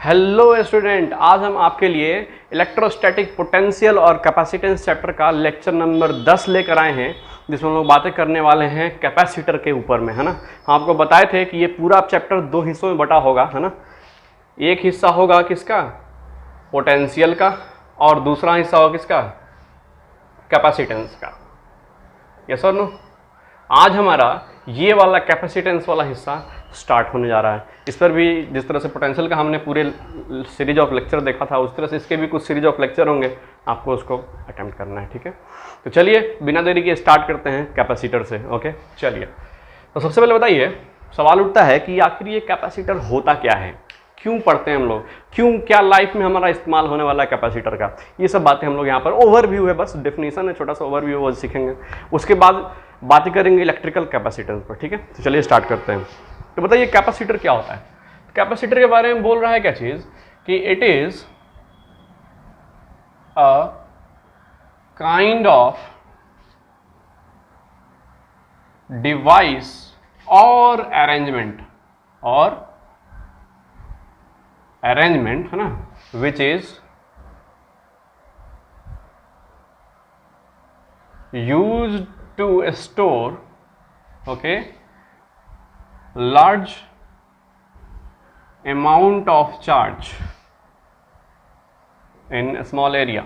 Hello student, आज हम आपके लिए इलेक्ट्रोस्टैटिक पोटेंशियल और कैपेसिटेंस चैप्टर का लेक्चर नंबर 10 लेकर आए हैं, जिसमें हम लोग बातें करने वाले हैं कैपेसिटर के ऊपर में, है ना। हम आपको बताए थे कि ये पूरा चैप्टर दो हिस्सों में बटा होगा, है ना। एक हिस्सा होगा किसका, पोटेंशियल का, और दूसरा हिस्सा होगा किसका, कैपेसिटेंस का। यस और नो। आज हमारा ये वाला कैपेसिटेंस वाला हिस्सा स्टार्ट होने जा रहा है। इस पर भी जिस तरह से पोटेंशियल का हमने पूरे सीरीज ऑफ लेक्चर देखा था, उस तरह से इसके भी कुछ सीरीज ऑफ लेक्चर होंगे, आपको उसको अटेम्प्ट करना है, ठीक है। तो चलिए बिना देरी के स्टार्ट करते हैं कैपेसिटर से। ओके, चलिए। तो सबसे पहले बताइए, सवाल उठता है कि आखिर ये कैपेसिटर होता क्या है, क्यों पढ़ते हैं हम लोग, क्यों, क्या लाइफ में हमारा इस्तेमाल होने वाला है कैपेसिटर का। ये सब बातें हम लोग यहाँ पर ओवरव्यू है, बस डेफिनेशन है, छोटा सा ओवरव्यू वो सीखेंगे। उसके बाद बातें करेंगे इलेक्ट्रिकल कैपेसिटेंस पर, ठीक है। तो चलिए स्टार्ट करते हैं। तो बताइए कैपेसिटर क्या होता है। कैपेसिटर के बारे में बोल रहा है क्या चीज, कि it is a kind of device और अरेंजमेंट है ना, which is used to store large amount of charge in a small area।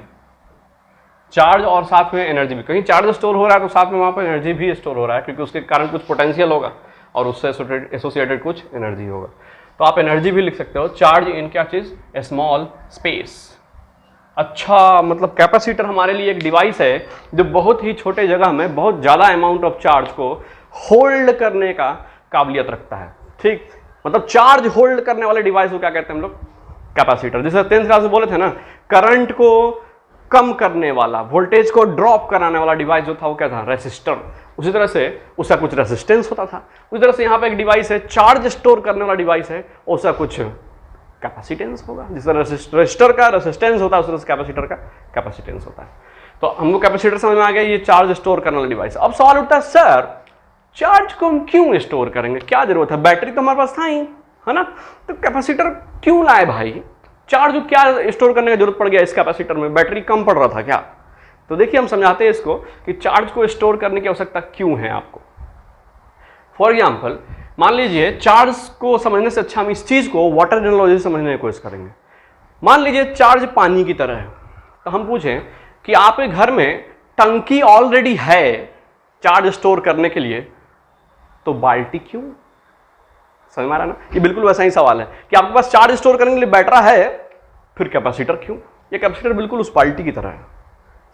Charge और साथ में एनर्जी भी, कहीं चार्ज स्टोर हो रहा है तो साथ में वहां पर एनर्जी भी स्टोर हो रहा है, क्योंकि उसके कारण कुछ पोटेंशियल होगा और उससे एसोसिएटेड कुछ एनर्जी होगा। तो आप एनर्जी भी लिख सकते हो, चार्ज इन क्या चीज, ए स्मॉल स्पेस। अच्छा, मतलब कैपेसिटर हमारे लिए एक डिवाइस है जो बहुत ही छोटे जगह में बहुत ज्यादा अमाउंट ऑफ चार्ज को होल्ड करने का काबिलियत रखता है, ठीक। मतलब चार्ज होल्ड करने वाले डिवाइस को क्या कहते हैं हम लोग, कैपेसिटर। जैसे 10th क्लास में बोले थे ना, करंट को कम करने वाला, वोल्टेज को ड्रॉप कराने वाला डिवाइस जो था वो क्या था, रेसिस्टर। उसी तरह से उसका कुछ रेसिस्टेंस होता था। उसी तरह से यहाँ पे एक डिवाइस है, चार्ज स्टोर करने वाला डिवाइस है, उसका कुछ कैपेसिटेंस होगा। जिस तरह रेसिस्टर का रेसिस्टेंस होता है, उस तरह से कैपेसिटर का कैपेसिटेंस होता है। तो हमको कैपेसिटर समझ में आ गया, ये चार्ज स्टोर करने वाला डिवाइस। अब सवाल उठता है, सर चार्ज को हम क्यों स्टोर करेंगे, क्या जरूरत है, बैटरी तो हमारे पास था ही, है ना। तो कैपेसिटर क्यों लाए भाई, चार्ज को क्या स्टोर करने की जरूरत पड़ गया इस कैपेसिटर में, बैटरी कम पड़ रहा था क्या। तो देखिए हम समझाते हैं इसको कि चार्ज को स्टोर करने की आवश्यकता क्यों है आपको। फॉर एग्जाम्पल, मान लीजिए चार्ज को समझने से अच्छा हम इस चीज को वाटर एनालॉजी समझने की कोशिश करेंगे। मान लीजिए चार्ज पानी की तरह है, तो हम पूछें कि आपके घर में टंकी ऑलरेडी है चार्ज स्टोर करने के लिए, तो बाल्टी क्यों। समझ में आ रहा है ना, ये बिल्कुल वैसा ही सवाल है कि आपके पास चार्ज स्टोर करने के लिए बैटरा है, फिर कैपेसिटर क्यों। ये कैपेसिटर बिल्कुल उस बाल्टी की तरह है,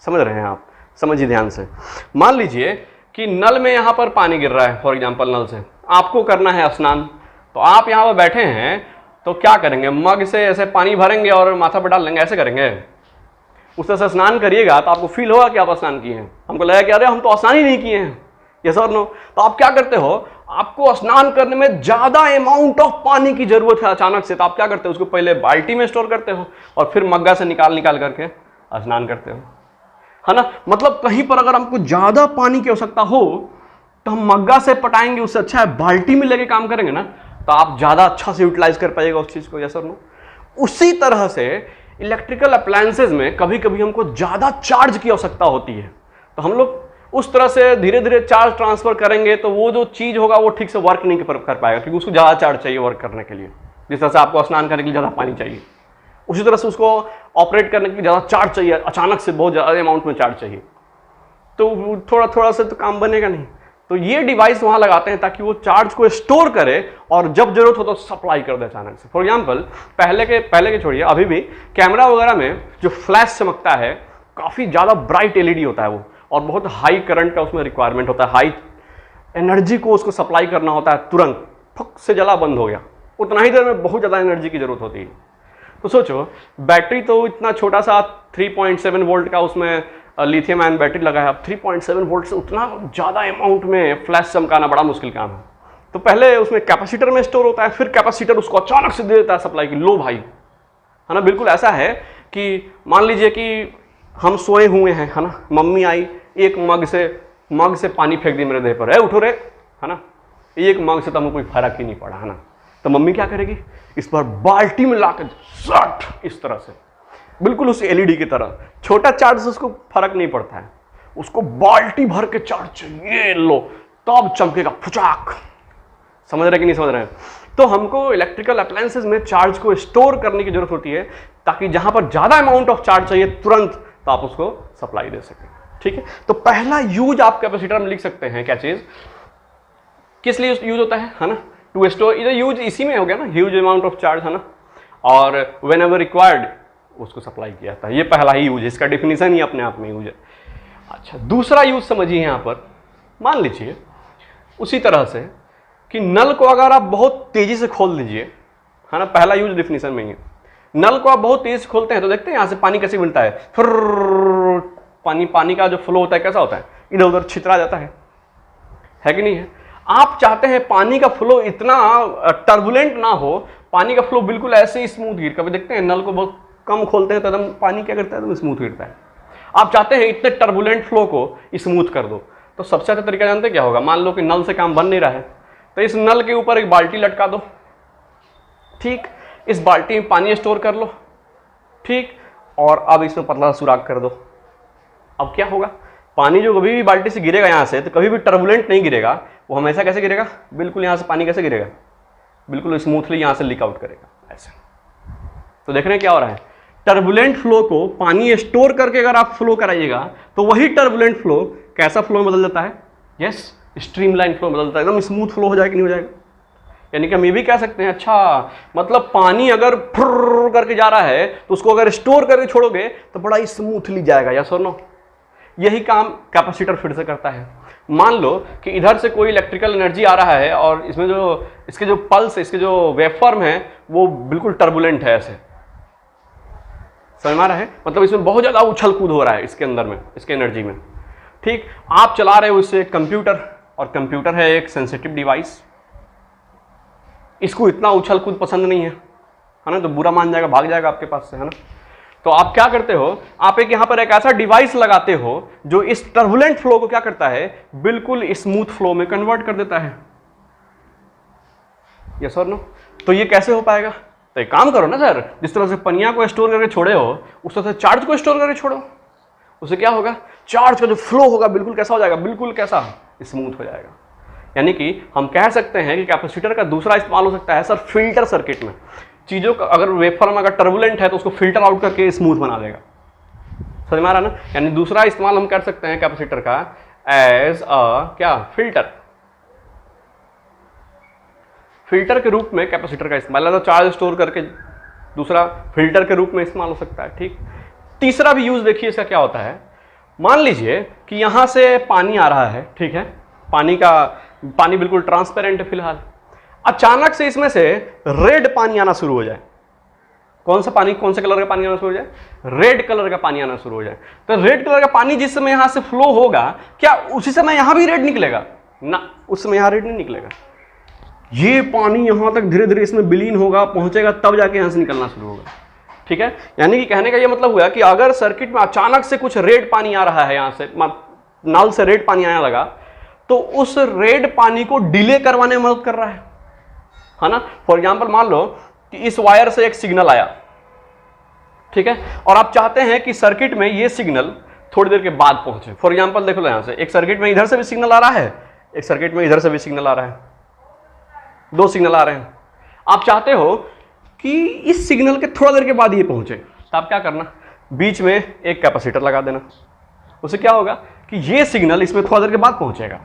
समझ रहे हैं आप, समझिए ध्यान से। मान लीजिए कि नल में यहां पर पानी गिर रहा है, फॉर एग्जांपल नल से आपको करना है स्नान, तो आप यहां पर बैठे हैं, तो क्या करेंगे, मग से ऐसे पानी भरेंगे और माथा पर डाल लेंगे, ऐसे करेंगे। उस तरह से स्नान करिएगा तो आपको फील होगा कि आप स्नान किए हैं। हमको लगा कि अरे हम तो स्नान ही नहीं किए हैं, यस और नो। तो आप क्या करते हो, आपको स्नान करने में ज्यादा अमाउंट ऑफ पानी की जरूरत है अचानक से, तो आप क्या करते हो, उसको पहले बाल्टी में स्टोर करते हो और फिर मग्गा से निकाल करके स्नान करते हो, है ना। मतलब कहीं पर अगर हमको ज्यादा पानी की आवश्यकता हो तो हम मग्गा से पटाएंगे, उससे अच्छा है बाल्टी में लेके काम करेंगे ना, तो आप ज्यादा अच्छा से यूटिलाइज कर पाइएगा उस चीज को, यस और नो। उसी तरह से इलेक्ट्रिकल अप्लायंसेज में कभी कभी हमको ज्यादा चार्ज की आवश्यकता होती है, तो हम लोग उस तरह से धीरे धीरे चार्ज ट्रांसफर करेंगे, तो वो जो चीज होगा वो ठीक से वर्क नहीं कर पाएगा, क्योंकि उसको ज्यादा चार्ज चाहिए वर्क करने के लिए। जिस तरह से आपको स्नान करने के लिए ज्यादा पानी चाहिए, उसी तरह से उसको ऑपरेट करने के लिए ज्यादा चार्ज चाहिए, अचानक से बहुत ज्यादा अमाउंट में चार्ज चाहिए, तो थोड़ा थोड़ा से तो काम बनेगा नहीं। तो ये डिवाइस वहां लगाते हैं ताकि वो चार्ज को स्टोर करे और जब जरूरत हो तो सप्लाई कर दे अचानक से। फॉर एग्जाम्पल, पहले के छोड़िए, अभी भी कैमरा वगैरह में जो फ्लैश चमकता है, काफी ज्यादा ब्राइट एलईडी होता है वो, और बहुत हाई करंट का उसमें रिक्वायरमेंट होता है, हाई एनर्जी को उसको सप्लाई करना होता है, तुरंत फक से जला बंद हो गया, उतना ही देर में बहुत ज्यादा एनर्जी की जरूरत होती है। तो सोचो, बैटरी तो इतना छोटा सा 3.7 वोल्ट का उसमें लिथियम आयन बैटरी लगा है, अब 3.7 वोल्ट से उतना ज्यादा अमाउंट में फ्लैश चमकाना बड़ा मुश्किल काम है। तो पहले उसमें कैपेसिटर में स्टोर होता है, फिर कैपेसिटर उसको अचानक से दे देता है सप्लाई की, लो भाई, है ना। बिल्कुल ऐसा है कि मान लीजिए कि हम सोए हुए हैं, है ना, मम्मी आई, एक मग से पानी फेंक दी मेरे देह पर, उठो रे, है ना। एक मग से तो हमें कोई फर्क ही नहीं पड़ा, है ना। तो मम्मी क्या करेगी, इस पर बाल्टी में लाकर सट इस तरह से, बिल्कुल उस एलईडी की तरह, छोटा चार्ज से उसको फर्क नहीं पड़ता है, उसको बाल्टी भर के चार्ज चाहिए, लो तब चमकेगा फुचाक। समझ रहे कि नहीं समझ रहे हैं? तो हमको इलेक्ट्रिकल अप्लायंसेस में चार्ज को स्टोर करने की जरूरत होती है, ताकि जहां पर ज्यादा अमाउंट ऑफ चार्ज चाहिए तुरंत, तो आप उसको सप्लाई दे सकें। ठीक है, तो पहला यूज आप कैपेसिटर में लिख सकते हैं, क्या चीज, किस लिए यूज होता है ना, टू स्टोर, इधर यूज इसी में हो गया ना, ह्यूज अमाउंट ऑफ चार्ज, है ना, और व्हेन एवर रिक्वायर्ड उसको सप्लाई किया जाता है। ये पहला ही यूज है, इसका डिफिनीशन ही अपने आप में यूज है। अच्छा, दूसरा यूज समझिए यहां पर, मान लीजिए उसी तरह से कि नल को अगर आप बहुत तेजी से खोल दीजिए, है ना, पहला यूज डिफिनीशन में ही है, नल को आप बहुत तेज से खोलते हैं तो देखते हैं यहां से पानी कैसे बनता है, फिर पानी का जो फ्लो होता है कैसा होता है, इधर उधर छितरा जाता है कि नहीं है? आप चाहते हैं पानी का फ्लो इतना टर्बुलेंट ना हो, पानी का फ्लो बिल्कुल ऐसे ही स्मूथ गिर, कभी देखते हैं नल को बहुत कम खोलते हैं तो एकदम पानी क्या करता है, एकदम स्मूथ गिरता है। आप चाहते हैं इतने टर्बुलेंट फ्लो को स्मूथ कर दो, तो सबसे अच्छा तरीका जानते हैं क्या होगा? मान लो कि नल से काम बन नहीं रहा है, तो इस नल के ऊपर एक बाल्टी लटका दो, ठीक, इस बाल्टी में पानी स्टोर कर लो, ठीक, और अब इसमें पतला सुराख कर दो। अब क्या होगा, पानी जो कभी भी बाल्टी से गिरेगा यहाँ से, तो कभी भी टर्बुलेंट नहीं गिरेगा, वो हमेशा कैसे गिरेगा, बिल्कुल यहाँ से पानी कैसे गिरेगा, बिल्कुल स्मूथली यहाँ से लीक आउट करेगा ऐसे। तो देख रहे हैं क्या हो रहा है, टर्बुलेंट फ्लो को पानी स्टोर करके अगर आप फ्लो कराइएगा तो वही टर्बुलेंट फ्लो कैसा फ्लो में बदल जाता है, यस, स्ट्रीमलाइन फ्लो में बदलता है, एकदम स्मूथ फ्लो हो जाएगा कि नहीं हो जाएगा। यानी कि हम ये भी कह सकते हैं, अच्छा मतलब पानी अगर फुर्र करके जा रहा है तो उसको अगर स्टोर करके छोड़ोगे तो बड़ा ही स्मूथली जाएगा, यस और नो। यही काम कैपेसिटर फिर से करता है। मान लो कि इधर से कोई इलेक्ट्रिकल एनर्जी आ रहा है और इसमें जो इसके जो पल्स, इसके जो वेवफॉर्म है वो बिल्कुल टर्बुलेंट है, ऐसे समझ में आ रहा है, मतलब इसमें बहुत ज्यादा उछल कूद हो रहा है इसके अंदर में, इसके एनर्जी में, ठीक। आप चला रहे हो इससे कंप्यूटर, और कंप्यूटर है एक सेंसिटिव डिवाइस, इसको इतना उछल कूद पसंद नहीं है ना, तो बुरा मान जाएगा, भाग जाएगा आपके पास से, है ना। तो आप क्या करते हो, आप एक यहां पर एक ऐसा डिवाइस लगाते हो जो इस टर्बुलेंट फ्लो को क्या करता है, बिल्कुल स्मूथ फ्लो में कन्वर्ट कर देता है, यस और नो। तो ये कैसे हो पाएगा, तो एक काम करो ना सर, जिस तरह से पनिया को स्टोर करके छोड़े हो उस तरह से चार्ज को स्टोर करके छोड़ो, उससे क्या होगा, चार्ज का जो फ्लो होगा बिल्कुल कैसा हो जाएगा, बिल्कुल कैसा, स्मूथ हो जाएगा। यानी कि हम कह सकते हैं कि कैपेसिटर का दूसरा इस्तेमाल हो सकता है सर फिल्टर सर्किट में, चीजों का अगर वेफॉर्म अगर टर्बुलेंट है तो उसको फिल्टर आउट करके स्मूथ बना देगा, समझ में आ रहा ना। यानी दूसरा इस्तेमाल हम कर सकते हैं कैपेसिटर का एज अ क्या, फिल्टर के रूप में कैपेसिटर का इस्तेमाल, तो चार्ज स्टोर करके दूसरा फिल्टर के रूप में इस्तेमाल हो सकता है, ठीक। तीसरा भी यूज देखिए इसका क्या होता है, मान लीजिए कि यहां से पानी आ रहा है, ठीक है, पानी बिल्कुल ट्रांसपेरेंट है फिलहाल, अचानक से इसमें से रेड पानी आना शुरू हो जाए। कौन सा पानी, कौन से कलर का पानी आना शुरू हो जाए, रेड कलर का पानी आना शुरू हो जाए। तो रेड कलर का पानी जिस समय यहां से फ्लो होगा, क्या उसी समय यहां भी रेड निकलेगा ना, उस समय यहां रेड नहीं निकलेगा, ये पानी यहां तक धीरे धीरे इसमें विलीन होगा, पहुंचेगा, तब जाके यहां से निकलना शुरू होगा, ठीक है। यानी कि कहने का ये मतलब हुआ कि अगर सर्किट में अचानक से कुछ रेड पानी आ रहा है, यहां से नल से रेड पानी आने लगा, तो उस रेड पानी को डिले करवाने में मदद कर रहा है ना। फॉर एग्जांपल मान लो कि इस वायर से एक सिग्नल आया, ठीक है, और आप चाहते हैं कि सर्किट में ये सिग्नल थोड़ी देर के बाद पहुंचे। फॉर एग्जांपल देख लो, यहां से एक सर्किट में इधर से भी सिग्नल आ रहा है, एक सर्किट में इधर से भी सिग्नल आ रहा है, दो सिग्नल आ रहे हैं। आप चाहते हो कि इस सिग्नल के थोड़ा देर के बाद ये पहुंचे, तो आप क्या करना, बीच में एक कैपेसिटर लगा देना, उससे क्या होगा कि ये सिग्नल इसमें थोड़ा देर के बाद पहुंचेगा,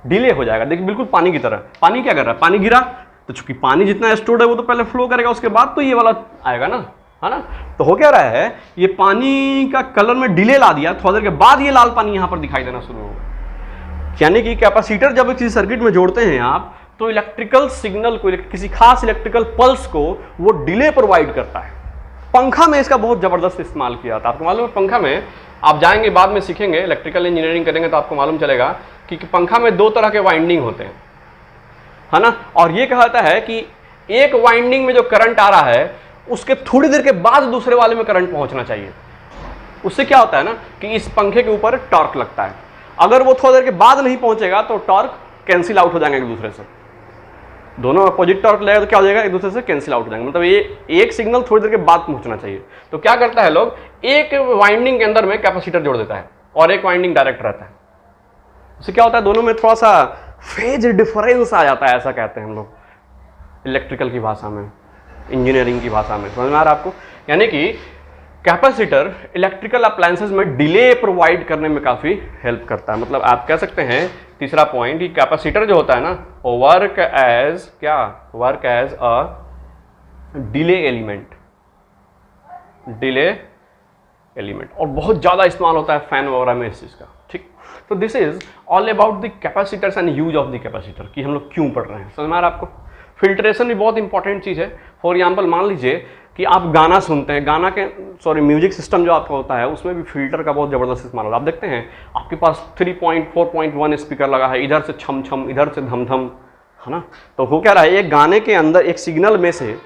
डिले हो जाएगा। देखिए बिल्कुल पानी की तरह, पानी क्या कर रहा है, पानी गिरा तो चूंकि पानी जितना स्टोर्ड है वो तो पहले फ्लो करेगा, उसके बाद तो ये वाला आएगा ना, है ना। तो हो क्या रहा है, ये पानी का कलर में डिले ला दिया, थोड़ा देर के बाद ये लाल पानी यहां पर दिखाई देना शुरू होगा। यानी कि कैपेसिटर जब किसी सर्किट में जोड़ते हैं आप, तो इलेक्ट्रिकल सिग्नल को, किसी खास इलेक्ट्रिकल पल्स को वो डिले प्रोवाइड करता है। पंखा में इसका बहुत जबरदस्त इस्तेमाल किया जाता है। आपको मालूम है पंखा में, आप जाएंगे बाद में सीखेंगे, इलेक्ट्रिकल इंजीनियरिंग करेंगे तो आपको मालूम चलेगा कि पंखा में दो तरह के वाइंडिंग होते हैं, है ना। और ये कहा जाता है कि एक वाइंडिंग में जो करंट आ रहा है उसके थोड़ी देर के बाद दूसरे वाले में करंट पहुंचना चाहिए। उससे क्या होता है ना कि इस पंखे के ऊपर टॉर्क लगता है, अगर वो थोड़ी देर के बाद नहीं पहुंचेगा तो टॉर्क कैंसिल आउट हो जाएंगे एक दूसरे से। दोनों अपोजिट टॉर्क लगेगा तो क्या हो जाएगा, एक दूसरे से कैंसिल आउट हो जाएंगे। मतलब ये एक सिग्नल थोड़ी देर के बाद पहुंचना चाहिए। तो क्या करता है लोग, एक वाइंडिंग के अंदर में कैपेसिटर जोड़ देता है और एक वाइंडिंग डायरेक्ट रहता है। उससे क्या होता है, दोनों में थोड़ा सा फेज डिफरेंस आ जाता है, ऐसा कहते हैं हम लोग इलेक्ट्रिकल की भाषा में, इंजीनियरिंग की भाषा में। समझ में आ रहा है आपको? यानी कि कैपेसिटर इलेक्ट्रिकल अप्लायंसेस में डिले प्रोवाइड करने में काफी हेल्प करता है। मतलब आप कह सकते हैं तीसरा पॉइंट, कैपेसिटर जो होता है ना, work as a delay element, और बहुत ज्यादा इस्तेमाल होता है फैन वगैरह में इस चीज का। ठीक, तो this is all about the capacitors and use of the capacitor, कि हम लोग क्यों पढ़ रहे हैं। समझ में आ रहा है आपको? फिल्ट्रेशन भी बहुत इंपॉर्टेंट चीज है। फॉर एग्जाम्पल मान लीजिए कि आप गाना सुनते हैं, गाना के म्यूजिक सिस्टम जो आपका होता है उसमें भी फिल्टर का बहुत जबरदस्त इस्तेमाल होता है। आप देखते हैं आपके पास 3.4.1 स्पीकर लगा है, इधर से छम छम, इधर से धम धम, है ना। तो हो क्या रहा है, एक गाने के अंदर एक सिग्नल में से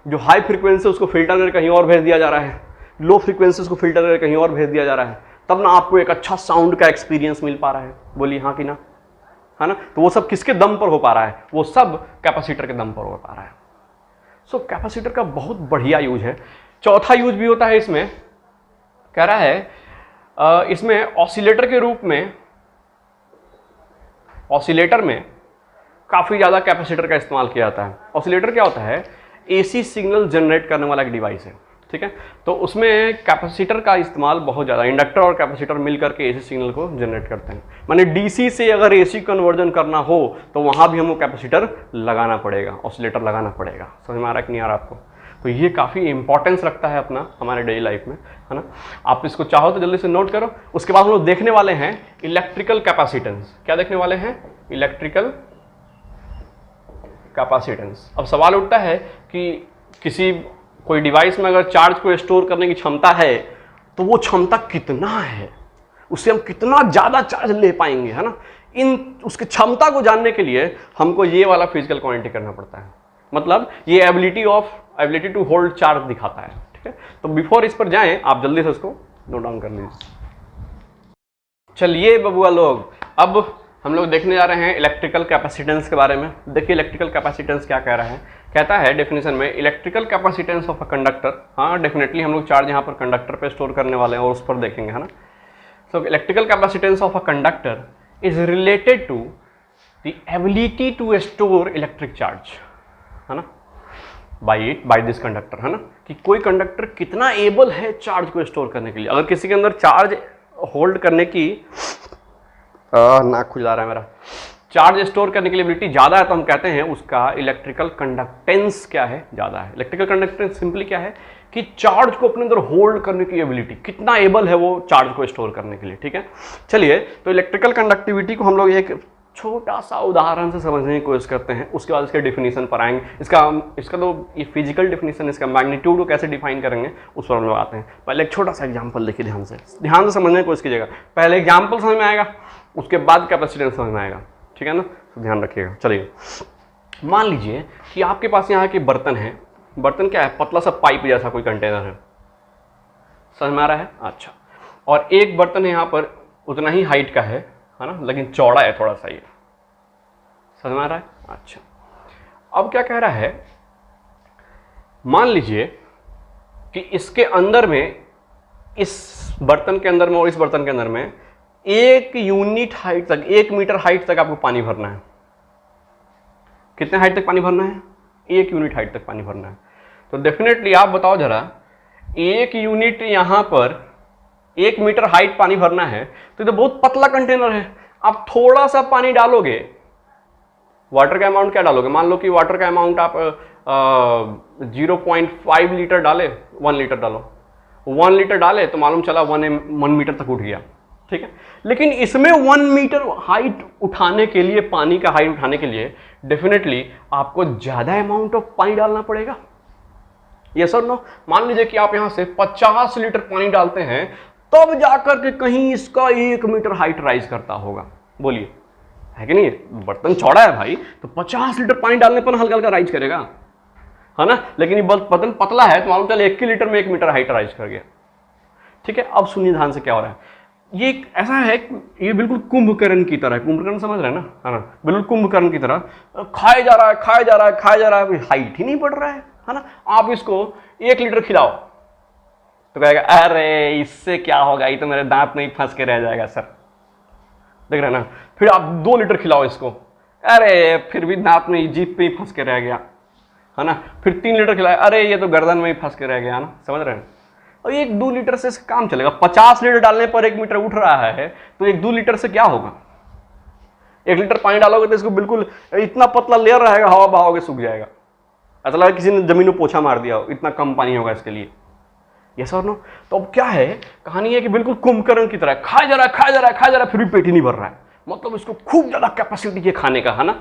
जो हाई फ्रीक्वेंसी उसको फिल्टर करके कहीं और भेज दिया जा रहा है, लो फ्रीक्वेंसी उसको फिल्टर करके कहीं और भेज दिया जा रहा है, तब ना आपको एक अच्छा साउंड का एक्सपीरियंस मिल पा रहा है। बोलिए हाँ कि ना, है ना। तो वो सब किसके दम पर हो पा रहा है, वो सब कैपेसिटर के दम पर हो पा रहा है। सो कैपेसिटर का बहुत बढ़िया यूज है। चौथा यूज भी होता है इसमें, कह रहा है इसमें ऑसिलेटर के रूप में, ऑसिलेटर में काफी ज्यादा कैपेसिटर का इस्तेमाल किया जाता है। ऑसिलेटर क्या होता है, एसी सिग्नल जनरेट करने वाला एक डिवाइस है। ठीक है, तो उसमें कैपेसिटर का इस्तेमाल बहुत ज़्यादा, इंडक्टर और कैपेसिटर मिलकर के एसी सिग्नल को जनरेट करते हैं। माने डीसी से अगर एसी कन्वर्जन करना हो तो वहाँ भी हमको कैपेसिटर लगाना पड़ेगा, ऑसिलेटर लगाना पड़ेगा। समझ में आ रहा है कि नहीं आ रहा आपको? तो ये काफ़ी इंपॉर्टेंस रखता है अपना हमारे डेली लाइफ में, है ना। आप इसको चाहो तो जल्दी से नोट करो। उसके बाद हम लोग देखने वाले हैं इलेक्ट्रिकल कैपेसिटेंस। क्या देखने वाले हैं? Electrical capacitance. अब सवाल उठता है कि कोई डिवाइस में अगर चार्ज को स्टोर करने की क्षमता है तो वो क्षमता कितना है, उससे हम कितना ज्यादा चार्ज ले पाएंगे, है ना। उसकी क्षमता को जानने के लिए हमको ये वाला फिजिकल क्वांटिटी करना पड़ता है। मतलब ये एबिलिटी टू होल्ड चार्ज दिखाता है। ठीक है, तो बिफोर इस पर जाएं आप जल्दी से उसको नोट डाउन कर लीजिए। चलिए बबुआ लोग, अब हम लोग देखने जा रहे हैं इलेक्ट्रिकल कैपेसिटेंस के बारे में। देखिए इलेक्ट्रिकल कैपेसिटेंस क्या कह रहा है। कहता है डेफिनेशन में, electrical capacitance of a conductor. हाँ डेफिनेटली हम लोग चार्ज यहाँ पर कंडक्टर पे स्टोर करने वाले हैं और उस पर देखेंगे, है ना। So electrical capacitance of a conductor is related to the ability to store electric charge, है ना, बाय दिस कंडक्टर, है ना। कि कोई कंडक्टर कितना एबल है चार्ज को स्टोर करने के लिए। अगर किसी के अंदर चार्ज होल्ड करने की नाक खुल जा रहा है मेरा, चार्ज स्टोर करने की एबिलिटी ज्यादा है तो हम कहते हैं उसका इलेक्ट्रिकल कंडक्टेंस क्या है, ज्यादा है। इलेक्ट्रिकल कंडक्टेंस सिंपली क्या है कि चार्ज को अपने अंदर होल्ड करने की एबिलिटी, कितना एबल है वो चार्ज को स्टोर करने के लिए। ठीक है, चलिए तो इलेक्ट्रिकल कंडक्टिविटी को हम लोग एक छोटा सा उदाहरण से समझने की कोशिश करते हैं, उसके बाद इसके डिफिनीशन पर आएंगे। इसका तो ये फिजिकल डिफिनीशन, इसका मैग्नीट्यूड को कैसे डिफाइन करेंगे उस पर हम लोग आते हैं। पहले एक छोटा सा एग्जांपल देखिए, ध्यान से समझने की कोशिश कीजिएगा। पहले एग्जांपल समझ में आएगा, उसके बाद कैपेसिटेंस समझ में आएगा। ठीक है ना, तो ध्यान रखिएगा। चलिए मान लीजिए कि आपके पास यहाँ के बर्तन है। बर्तन क्या है, पतला सा पाइप जैसा कोई कंटेनर है, समझ में आ रहा है। अच्छा, और एक बर्तन है यहाँ पर उतना ही हाइट का है ना, लेकिन चौड़ा है थोड़ा सा, ये समझ में आ रहा है। अच्छा, अब क्या कह रहा है, मान लीजिए कि इसके अंदर में, इस बर्तन के अंदर में और इस बर्तन के अंदर में 1 यूनिट हाइट तक, 1 मीटर हाइट तक आपको पानी भरना है। कितने हाइट तक पानी भरना है? 1 यूनिट हाइट तक पानी भरना है। तो डेफिनेटली आप बताओ जरा, 1 यूनिट यहां पर 1 मीटर हाइट पानी भरना है तो ये तो बहुत पतला कंटेनर है। आप थोड़ा सा पानी डालोगे, वाटर का अमाउंट क्या डालोगे, मान लो कि वाटर का अमाउंट आप 0.5 लीटर डाले, 1 लीटर डालो, 1 लीटर डाले तो मालूम चला 1 मीटर तक उठ गया। ठीक है, लेकिन इसमें 1 मीटर हाइट उठाने के लिए, पानी का हाइट उठाने के लिए डेफिनेटली आपको ज्यादा अमाउंट ऑफ पानी डालना पड़ेगा। यस और नो? मान लीजिए कि आप यहां से 50 लीटर पानी डालते हैं तब जाकर के कहीं इसका 1 मीटर हाइट राइज करता होगा। बोलिए है कि नहीं? बर्तन चौड़ा है भाई, तो 50 लीटर पानी डालने पर हल्का हल्का राइज करेगा, है ना। लेकिन ये बर्तन पतला है तो मालूम चले 1 लीटर में 1 मीटर हाइट राइज कर गया। ठीक है, अब सुनिए ध्यान से क्या हो रहा है। ये ऐसा है, ये बिल्कुल कुंभकर्ण की तरह है। कुंभकर्ण समझ रहे हैं ना, है ना, बिल्कुल कुंभकर्ण की तरह खाए जा रहा है, खाए जा रहा है, खाए जा रहा है, हाइट ही नहीं बढ़ रहा है ना। आप इसको 1 लीटर खिलाओ तो कहेगा अरे इससे क्या होगा, ये तो मेरे दांत में ही फंस के रह जाएगा सर, देख रहे हैं ना। फिर आप 2 लीटर खिलाओ इसको, अरे फिर भी दांत में जीभ पे ही फंस के रह गया, है ना। फिर 3 लीटर खिलाए, अरे ये तो गर्दन में ही फंस के रह गया ना, समझ रहे हैं। और 1-2 लीटर से काम चलेगा। 50 लीटर डालने पर 1 मीटर उठ रहा है, तो 1-2 लीटर से क्या होगा। 1 लीटर पानी डालोगे तो इसको बिल्कुल इतना पतला लेयर रहेगा, हवा बहाओगे सूख जाएगा, ऐसा लगा किसी ने जमीन में पोछा मार दिया हो, इतना कम पानी होगा इसके लिए। यस और नो। तो अब क्या है, कहानी है कि बिल्कुल कुंभकर्ण की तरह खाया जा रहा है, खाया जा रहा है, खाया जा रहा है, फिर भी पेट ही नहीं भर रहा है, मतलब इसको खूब ज्यादा कैपेसिटी है खाने का, है ना।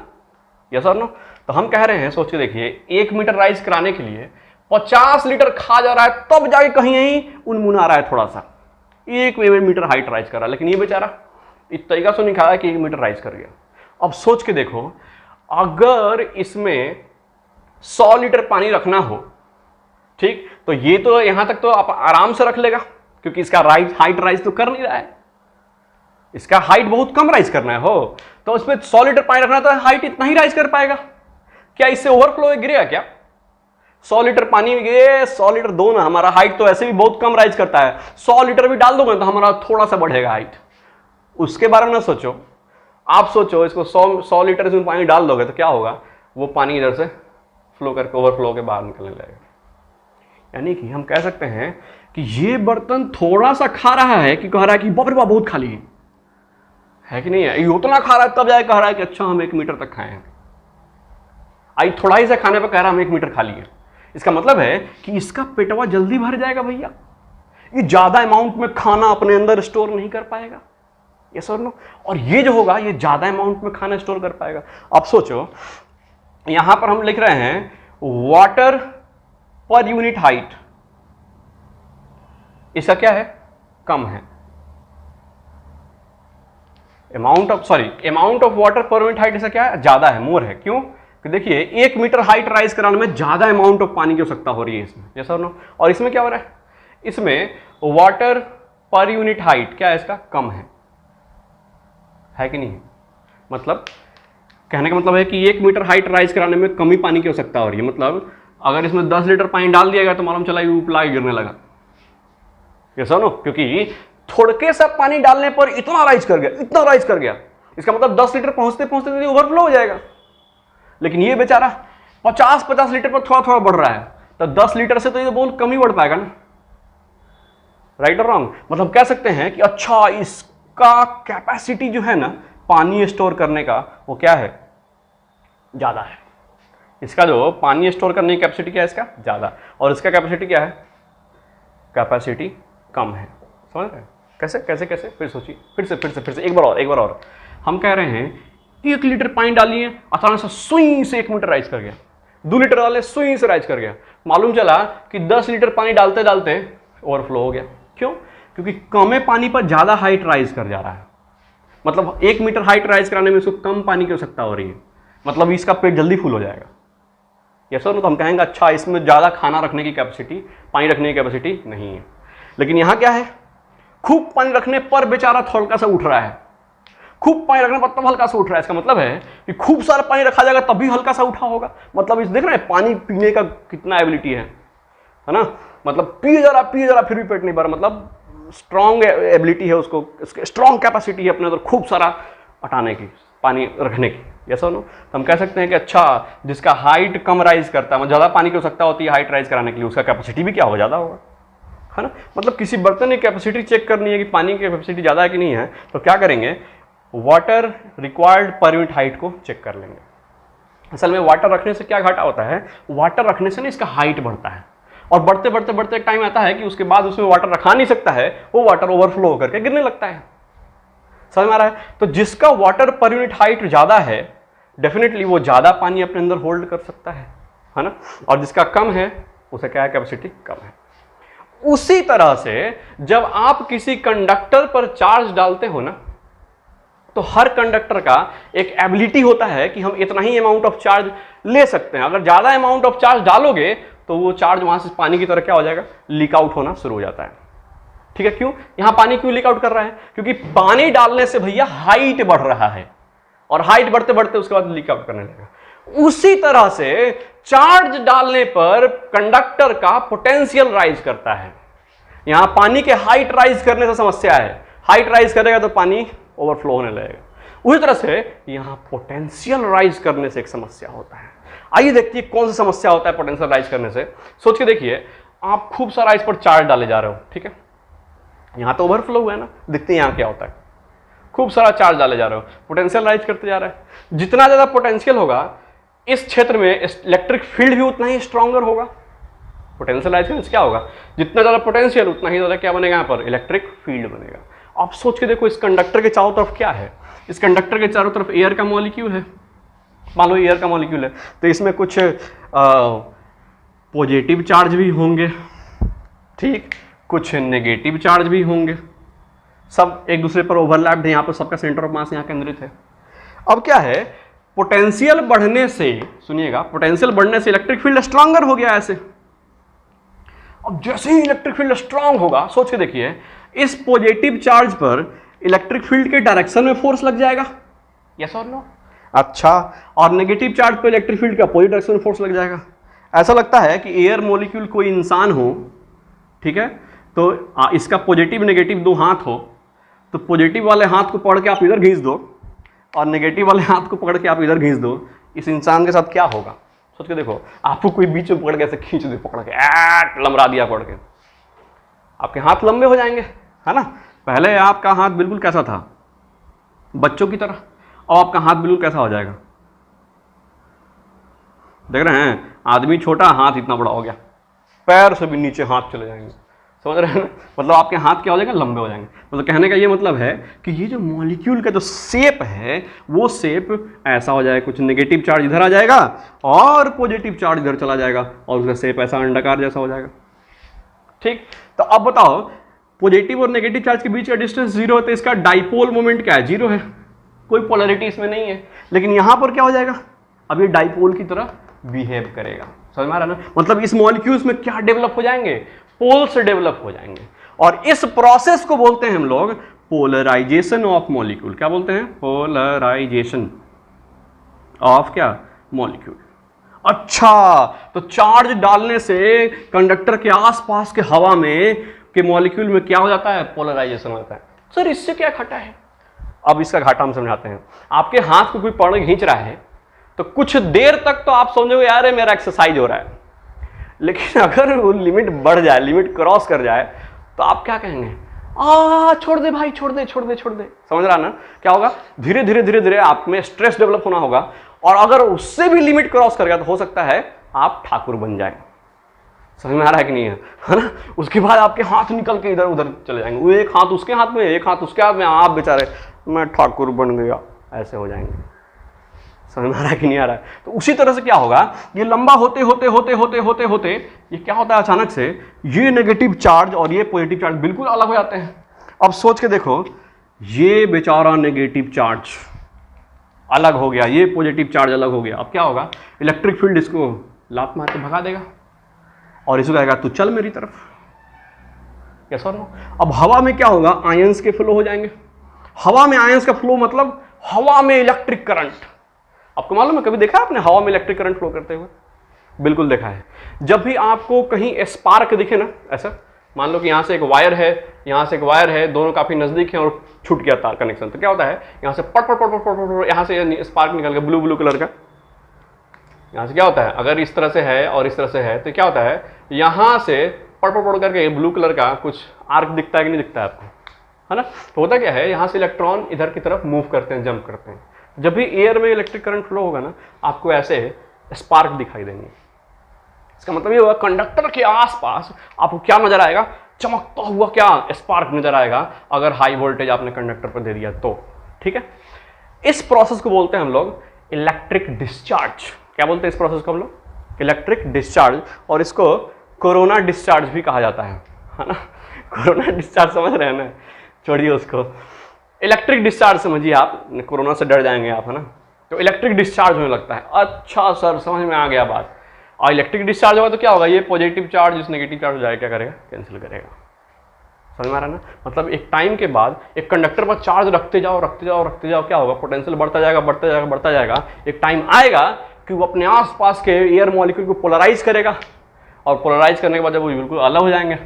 यस और नो। तो हम कह रहे हैं, सोच के देखिए, 1 मीटर राइस कराने के लिए 50 लीटर खा जा रहा है, तब जाके कहीं यहीं उनमुना रहा है थोड़ा सा, 1 मीटर हाइट राइस कर रहा है। लेकिन ये बेचारा इस तरीका से नहीं खाया कि 1 मीटर राइस कर गया। अब सोच के देखो, अगर इसमें 100 लीटर पानी रखना हो, ठीक, तो ये तो यहां तक तो आप आराम से रख लेगा, क्योंकि इसका हाइट राइज तो कर नहीं रहा है, इसका हाइट बहुत कम राइज करना है हो, तो इसमें 100 लीटर पानी रखना तो हाइट इतना ही राइज कर पाएगा। क्या इससे ओवरफ्लो गिरेगा क्या? 100 लीटर पानी, ये 100 लीटर दो ना, हमारा हाइट तो ऐसे भी बहुत कम राइज करता है, 100 लीटर भी डाल दोगे तो हमारा थोड़ा सा बढ़ेगा हाइट, उसके बारे में ना सोचो। आप सोचो, इसको 100 लीटर इसमें पानी डाल दोगे तो क्या होगा, वो पानी इधर से फ्लो करके ओवरफ्लो के बाहर निकलने लगेगा। यानी कि हम कह सकते हैं कि ये बर्तन थोड़ा सा खा रहा है कि कह रहा है कि बाप रे बाप बहुत खाली है कि नहीं है। ये उतना खा रहा है तब जाए कह रहा है कि अच्छा हम 1 मीटर तक खाए हैं। आई थोड़ा ही से खाने पर कह रहा है हम 1 मीटर खा लिए। इसका मतलब है कि इसका पेटवा जल्दी भर जाएगा भैया, ये ज्यादा अमाउंट में खाना अपने अंदर स्टोर नहीं कर पाएगा। यस और नो। और ये जो होगा ये ज्यादा अमाउंट में खाना स्टोर कर पाएगा। अब सोचो, यहां पर हम लिख रहे हैं वाटर पर यूनिट हाइट, इसका क्या है, कम है। Amount of water per unit height इसका क्या है, ज्यादा है, मोर है। क्यों? कि देखिए 1 मीटर हाइट राइज कराने में ज्यादा अमाउंट ऑफ पानी की आवश्यकता हो रही है इसमें। यस और नो। और इसमें क्या हो रहा है, इसमें वाटर पर यूनिट हाइट क्या है, इसका कम है कि नहीं? मतलब कहने का मतलब है कि 1 मीटर हाइट राइज कराने में कम ही पानी की आवश्यकता हो रही है। मतलब अगर इसमें 10 लीटर पानी डाल दिया गया तो मालूम चला उपला गिरने लगा। ये सुनो, क्योंकि थोड़के सा पानी डालने पर इतना राइज कर गया, इसका मतलब 10 लीटर पहुंचते पहुंचते ओवरफ्लो हो जाएगा। लेकिन ये बेचारा 50 लीटर पर थोड़ा थोड़ा बढ़ रहा है, तो 10 लीटर से तो ये बहुत कम ही बढ़ पाएगा ना। राइट और रॉन्ग? मतलब कह सकते हैं कि अच्छा इसका कैपेसिटी जो है ना पानी स्टोर करने का, वो क्या है, ज्यादा है। इसका जो पानी स्टोर करने की कैपेसिटी क्या है, इसका ज्यादा, और इसका कैपेसिटी क्या है, कैपेसिटी कम है। समझ रहे हैं? कैसे कैसे कैसे? फिर सोचिए, फिर से एक बार और। हम कह रहे हैं 1 लीटर पानी डालिए, अचानक से सुई से 1 मीटर राइज कर गया, 2 लीटर डाले सुई से राइज कर गया। मालूम चला कि 10 लीटर पानी डालते डालते ओवरफ्लो हो गया। क्यों? क्योंकि कम पानी पर ज्यादा हाइट राइज कर जा रहा है। मतलब 1 मीटर हाइट राइज कराने में इसको कम पानी की आवश्यकता हो रही है, मतलब इसका पेट जल्दी फुल हो जाएगा। यस और नो। तो हम कहेंगे अच्छा इसमें ज्यादा खाना रखने की कैपेसिटी, पानी रखने की कैपेसिटी नहीं है। लेकिन यहां क्या है, खूब पानी रखने पर बेचारा हल्का सा उठ रहा है, खूब पानी रखने पर तब हल्का सा उठ रहा है। इसका मतलब है कि खूब सारा पानी रखा जाएगा तब भी हल्का सा उठा होगा। मतलब इस देख रहे हैं पानी पीने का कितना एबिलिटी है ना। मतलब पिए जा रहा फिर भी पेट नहीं भरा, मतलब स्ट्रॉन्ग एबिलिटी है उसको, स्ट्रॉन्ग कैपेसिटी है अपने अंदर खूब सारा हटाने की, पानी रखने की। यस और नो। तो हम कह सकते हैं कि अच्छा जिसका हाइट कम राइज करता है, ज्यादा पानी की आवश्यकता होती है हाइट राइज कराने के लिए, उसका कैपेसिटी भी क्या हो, ज्यादा होगा, है ना। मतलब किसी बर्तन की कैपेसिटी चेक करनी है कि पानी की कैपेसिटी ज्यादा है कि नहीं है, तो क्या करेंगे, water required per unit height को चेक कर लेंगे। असल में वाटर रखने से क्या घाटा होता है, वाटर रखने से ना इसका हाइट बढ़ता है, और बढ़ते बढ़ते बढ़ते एक टाइम आता है कि उसके बाद उसमें वाटर रखा नहीं सकता है, वो वाटर ओवरफ्लो होकर के गिरने लगता है। समझ में आ रहा है? तो जिसका वाटर पर यूनिट हाइट ज्यादा है, डेफिनेटली वो ज्यादा पानी अपने अंदर होल्ड कर सकता है ना। और जिसका कम है उसे क्या है, कैपेसिटी कम है। उसी तरह से जब आप किसी कंडक्टर पर चार्ज डालते हो ना, तो हर कंडक्टर का एक एबिलिटी होता है कि हम इतना ही अमाउंट ऑफ चार्ज ले सकते हैं। अगर ज्यादा अमाउंट ऑफ चार्ज डालोगे तो वो चार्ज वहां से पानी की तरह क्या हो जाएगा, लीक आउट होना शुरू हो जाता है। ठीक है, क्यों? यहां पानी क्यों लीक आउट कर रहा है? क्योंकि पानी डालने से भैया हाइट बढ़ रहा है, और हाइट बढ़ते बढ़ते उसके बाद लीक आउट करने लगेगा। उसी तरह से चार्ज डालने पर कंडक्टर का पोटेंशियल राइज करता है। यहां पानी के हाइट राइज करने से समस्या है, हाइट राइज करेगा तो पानी ओवरफ्लो होने लगेगा। उसी तरह से यहां पोटेंशियल राइज करने से एक समस्या होता है। आइए देखिए कौन सा समस्या होता है पोटेंशियल राइज करने से। सोच के देखिए, आप खूब सारा इस पर चार्ज डाले जा रहे हो, ठीक है, यहां तो ओवरफ्लो हुआ है ना, देखते हैं यहां क्या होता है। खूब सारा चार्ज डाले जा रहे हो, पोटेंशियल राइज करते जा रहा है। जितना ज्यादा पोटेंशियल होगा इस क्षेत्र में इलेक्ट्रिक फील्ड भी उतना ही स्ट्रॉन्गर होगा। पोटेंशियल राइज करने से क्या होगा? जितना ज्यादा पोटेंशियल उतना ही ज्यादा क्या बनेगा? यहां पर इलेक्ट्रिक फील्ड बनेगा। आप सोच के देखो, इस कंडक्टर के चारों तरफ क्या है? इस कंडक्टर के चारों तरफ एयर का मॉलिक्यूल है। मान लो एयर का मॉलिक्यूल है, तो इसमें कुछ पॉजिटिव चार्ज भी होंगे, ठीक, कुछ नेगेटिव चार्ज भी होंगे, सब एक दूसरे पर ओवरलैप्ड है। यहां पर सबका सेंटर ऑफ मास यहां केंद्रित है। अब क्या है, पोटेंशियल बढ़ने से, सुनिएगा, पोटेंशियल बढ़ने से इलेक्ट्रिक फील्ड स्ट्रॉन्गर हो गया ऐसे। अब जैसे ही इलेक्ट्रिक फील्ड स्ट्रांग होगा, सोच के देखिए, इस पॉजिटिव चार्ज पर इलेक्ट्रिक फील्ड के डायरेक्शन में फोर्स लग जाएगा, यस और नो? अच्छा, और नेगेटिव चार्ज पर इलेक्ट्रिक फील्ड के अपोजिट डायरेक्शन में फोर्स लग जाएगा। ऐसा लगता है कि एयर मॉलिक्यूल कोई इंसान हो, ठीक है, तो इसका पॉजिटिव नेगेटिव दो हाथ हो, तो पॉजिटिव वाले हाथ को पकड़ के आप इधर खींच दो और नेगेटिव वाले हाथ को पकड़ के आप इधर खींच दो, इस इंसान के साथ क्या होगा? सोच के देखो, आपको कोई बीच में पकड़ के ऐसे खींच दे, पकड़ के लमरा दिया पकड़ के, आपके हाथ लंबे हो जाएंगे, है ना? पहले आपका हाथ बिल्कुल कैसा था? बच्चों की तरह। और आपका हाथ बिल्कुल कैसा हो जाएगा? देख रहे हैं, आदमी छोटा, हाथ इतना बड़ा हो गया, पैर से भी नीचे हाथ चले जाएंगे, समझ रहे हैं? मतलब आपके हाथ क्या हो जाएगा? लंबे हो जाएंगे। मतलब कहने का ये मतलब है कि ये जो मॉलिक्यूल का जो शेप है, वो शेप ऐसा हो जाएगा, कुछ नेगेटिव चार्ज इधर आ जाएगा और पॉजिटिव चार्ज इधर चला जाएगा, और उसका शेप ऐसा अंडाकार जैसा हो जाएगा, ठीक। तो अब बताओ, पॉजिटिव और नेगेटिव चार्ज के बीच का डिस्टेंस जीरो है, तो इसका डाइपोल मोमेंट क्या है? जीरो है, कोई पोलैरिटी इसमें नहीं है। लेकिन यहां पर क्या हो जाएगा? अब ये डाइपोल की तरह बिहेव करेगा, समझ में आ रहा है ना? मतलब इस मॉलिक्यूल्स में क्या डेवलप हो जाएंगे? पोल्स डेवलप हो जाएंगे, और इस प्रोसेस को बोलते हैं हम लोग पोलराइजेशन ऑफ मॉलिक्यूल। क्या बोलते हैं? पोलराइजेशन ऑफ क्या? मॉलिक्यूल। अच्छा, तो चार्ज डालने से कंडक्टर के आसपास के हवा में के मॉलिक्यूल में क्या हो जाता है? पोलराइजेशन हो जाता है। सर इससे क्या घाटा है? अब इसका घाटा हम समझाते हैं। आपके हाथ को कोई पकड़ के खींच रहा है, तो कुछ देर तक तो आप समझोगे यार मेरा एक्सरसाइज हो रहा है, लेकिन अगर वो लिमिट बढ़ जाए, लिमिट क्रॉस कर जाए, तो आप क्या कहेंगे? छोड़ दे भाई, छोड़ दे, छोड़ दे, छोड़ दे। समझ रहा ना? क्या होगा? धीरे धीरे धीरे धीरे आप में स्ट्रेस डेवलप होना होगा, और अगर उससे भी लिमिट क्रॉस कर गया तो हो सकता है आप ठाकुर बन जाए। समझ में आ रहा है कि नहीं है ना? उसके बाद आपके हाथ निकल के इधर उधर चले जाएंगे, वो एक हाथ उसके हाथ में, एक हाथ उसके हाथ में, आप बेचारे मैं ठाकुर बन गया, ऐसे हो जाएंगे। समझ में आ रहा है कि नहीं आ रहा है? तो उसी तरह से क्या होगा, ये लंबा होते होते होते होते होते होते ये क्या होता है, अचानक से ये नेगेटिव चार्ज और ये पॉजिटिव चार्ज बिल्कुल अलग हो जाते हैं। अब सोच के देखो, ये बेचारा नेगेटिव चार्ज अलग हो गया, ये पॉजिटिव चार्ज अलग हो गया। अब क्या होगा? इलेक्ट्रिक फील्ड इसको लात मार के भगा देगा और इसको कहेगा तू चल मेरी तरफ, कैसा हो? अब हवा में क्या होगा? आयंस के फ्लो हो जाएंगे। हवा में आयंस का फ्लो मतलब हवा में इलेक्ट्रिक करंट। आपको मालूम है, कभी देखा आपने हवा में इलेक्ट्रिक करंट फ्लो करते हुए? बिल्कुल देखा है। जब भी आपको कहीं स्पार्क दिखे ना, ऐसा मान लो कि यहां से एक वायर है, यहां से एक वायर है, दोनों काफी नजदीक हैं और छूट गया तार कनेक्शन, तो क्या होता है? यहां से पट पट पट पट पट पट यहां से स्पार्क निकल गया ब्लू ब्लू कलर का। यहां से क्या होता है? अगर इस तरह से है और इस तरह से है, तो क्या होता है? यहां से पट पट पट करके ब्लू कलर का कुछ आर्क दिखता है कि नहीं दिखता है आपको, है ना? तो होता क्या है, यहां से इलेक्ट्रॉन इधर की तरफ मूव करते हैं, जंप करते हैं। जब भी एयर में इलेक्ट्रिक करंट फ्लो होगा ना, आपको ऐसे स्पार्क दिखाई देंगे। इसका मतलब ये होगा कंडक्टर के आसपास आपको क्या नजर आएगा? चमकता हुआ क्या स्पार्क नजर आएगा, अगर हाई वोल्टेज आपने कंडक्टर पर दे दिया तो। ठीक है, इस प्रोसेस को बोलते हैं हम लोग इलेक्ट्रिक डिस्चार्ज। क्या बोलते हैं इस प्रोसेस को हम लोग? इलेक्ट्रिक डिस्चार्ज, और इसको कोरोना डिस्चार्ज भी कहा जाता है ना? कोरोना डिस्चार्ज समझ रहे हैं ना? छोड़िए उसको, इलेक्ट्रिक डिस्चार्ज समझिए आप, कोरोना से डर जाएंगे आप, है ना? तो इलेक्ट्रिक डिस्चार्ज होने लगता है। अच्छा सर, समझ में आ गया बात। और इलेक्ट्रिक डिस्चार्ज होगा तो क्या होगा? ये पॉजिटिव चार्ज इस नेगेटिव चार्ज हो जाएगा, क्या करेगा? कैंसिल करेगा। समझ में आ रहा है ना? मतलब एक टाइम के बाद एक कंडक्टर पर चार्ज रखते जाओ रखते जाओ रखते जाओ, क्या होगा, पोटेंशियल बढ़ता जाएगा बढ़ता जाएगा बढ़ता जाएगा। एक टाइम आएगा कि वो अपने आसपास के एयर मॉलिक्यूल को पोलराइज करेगा, और पोलराइज करने के बाद जब वो बिल्कुल अलग हो जाएंगे,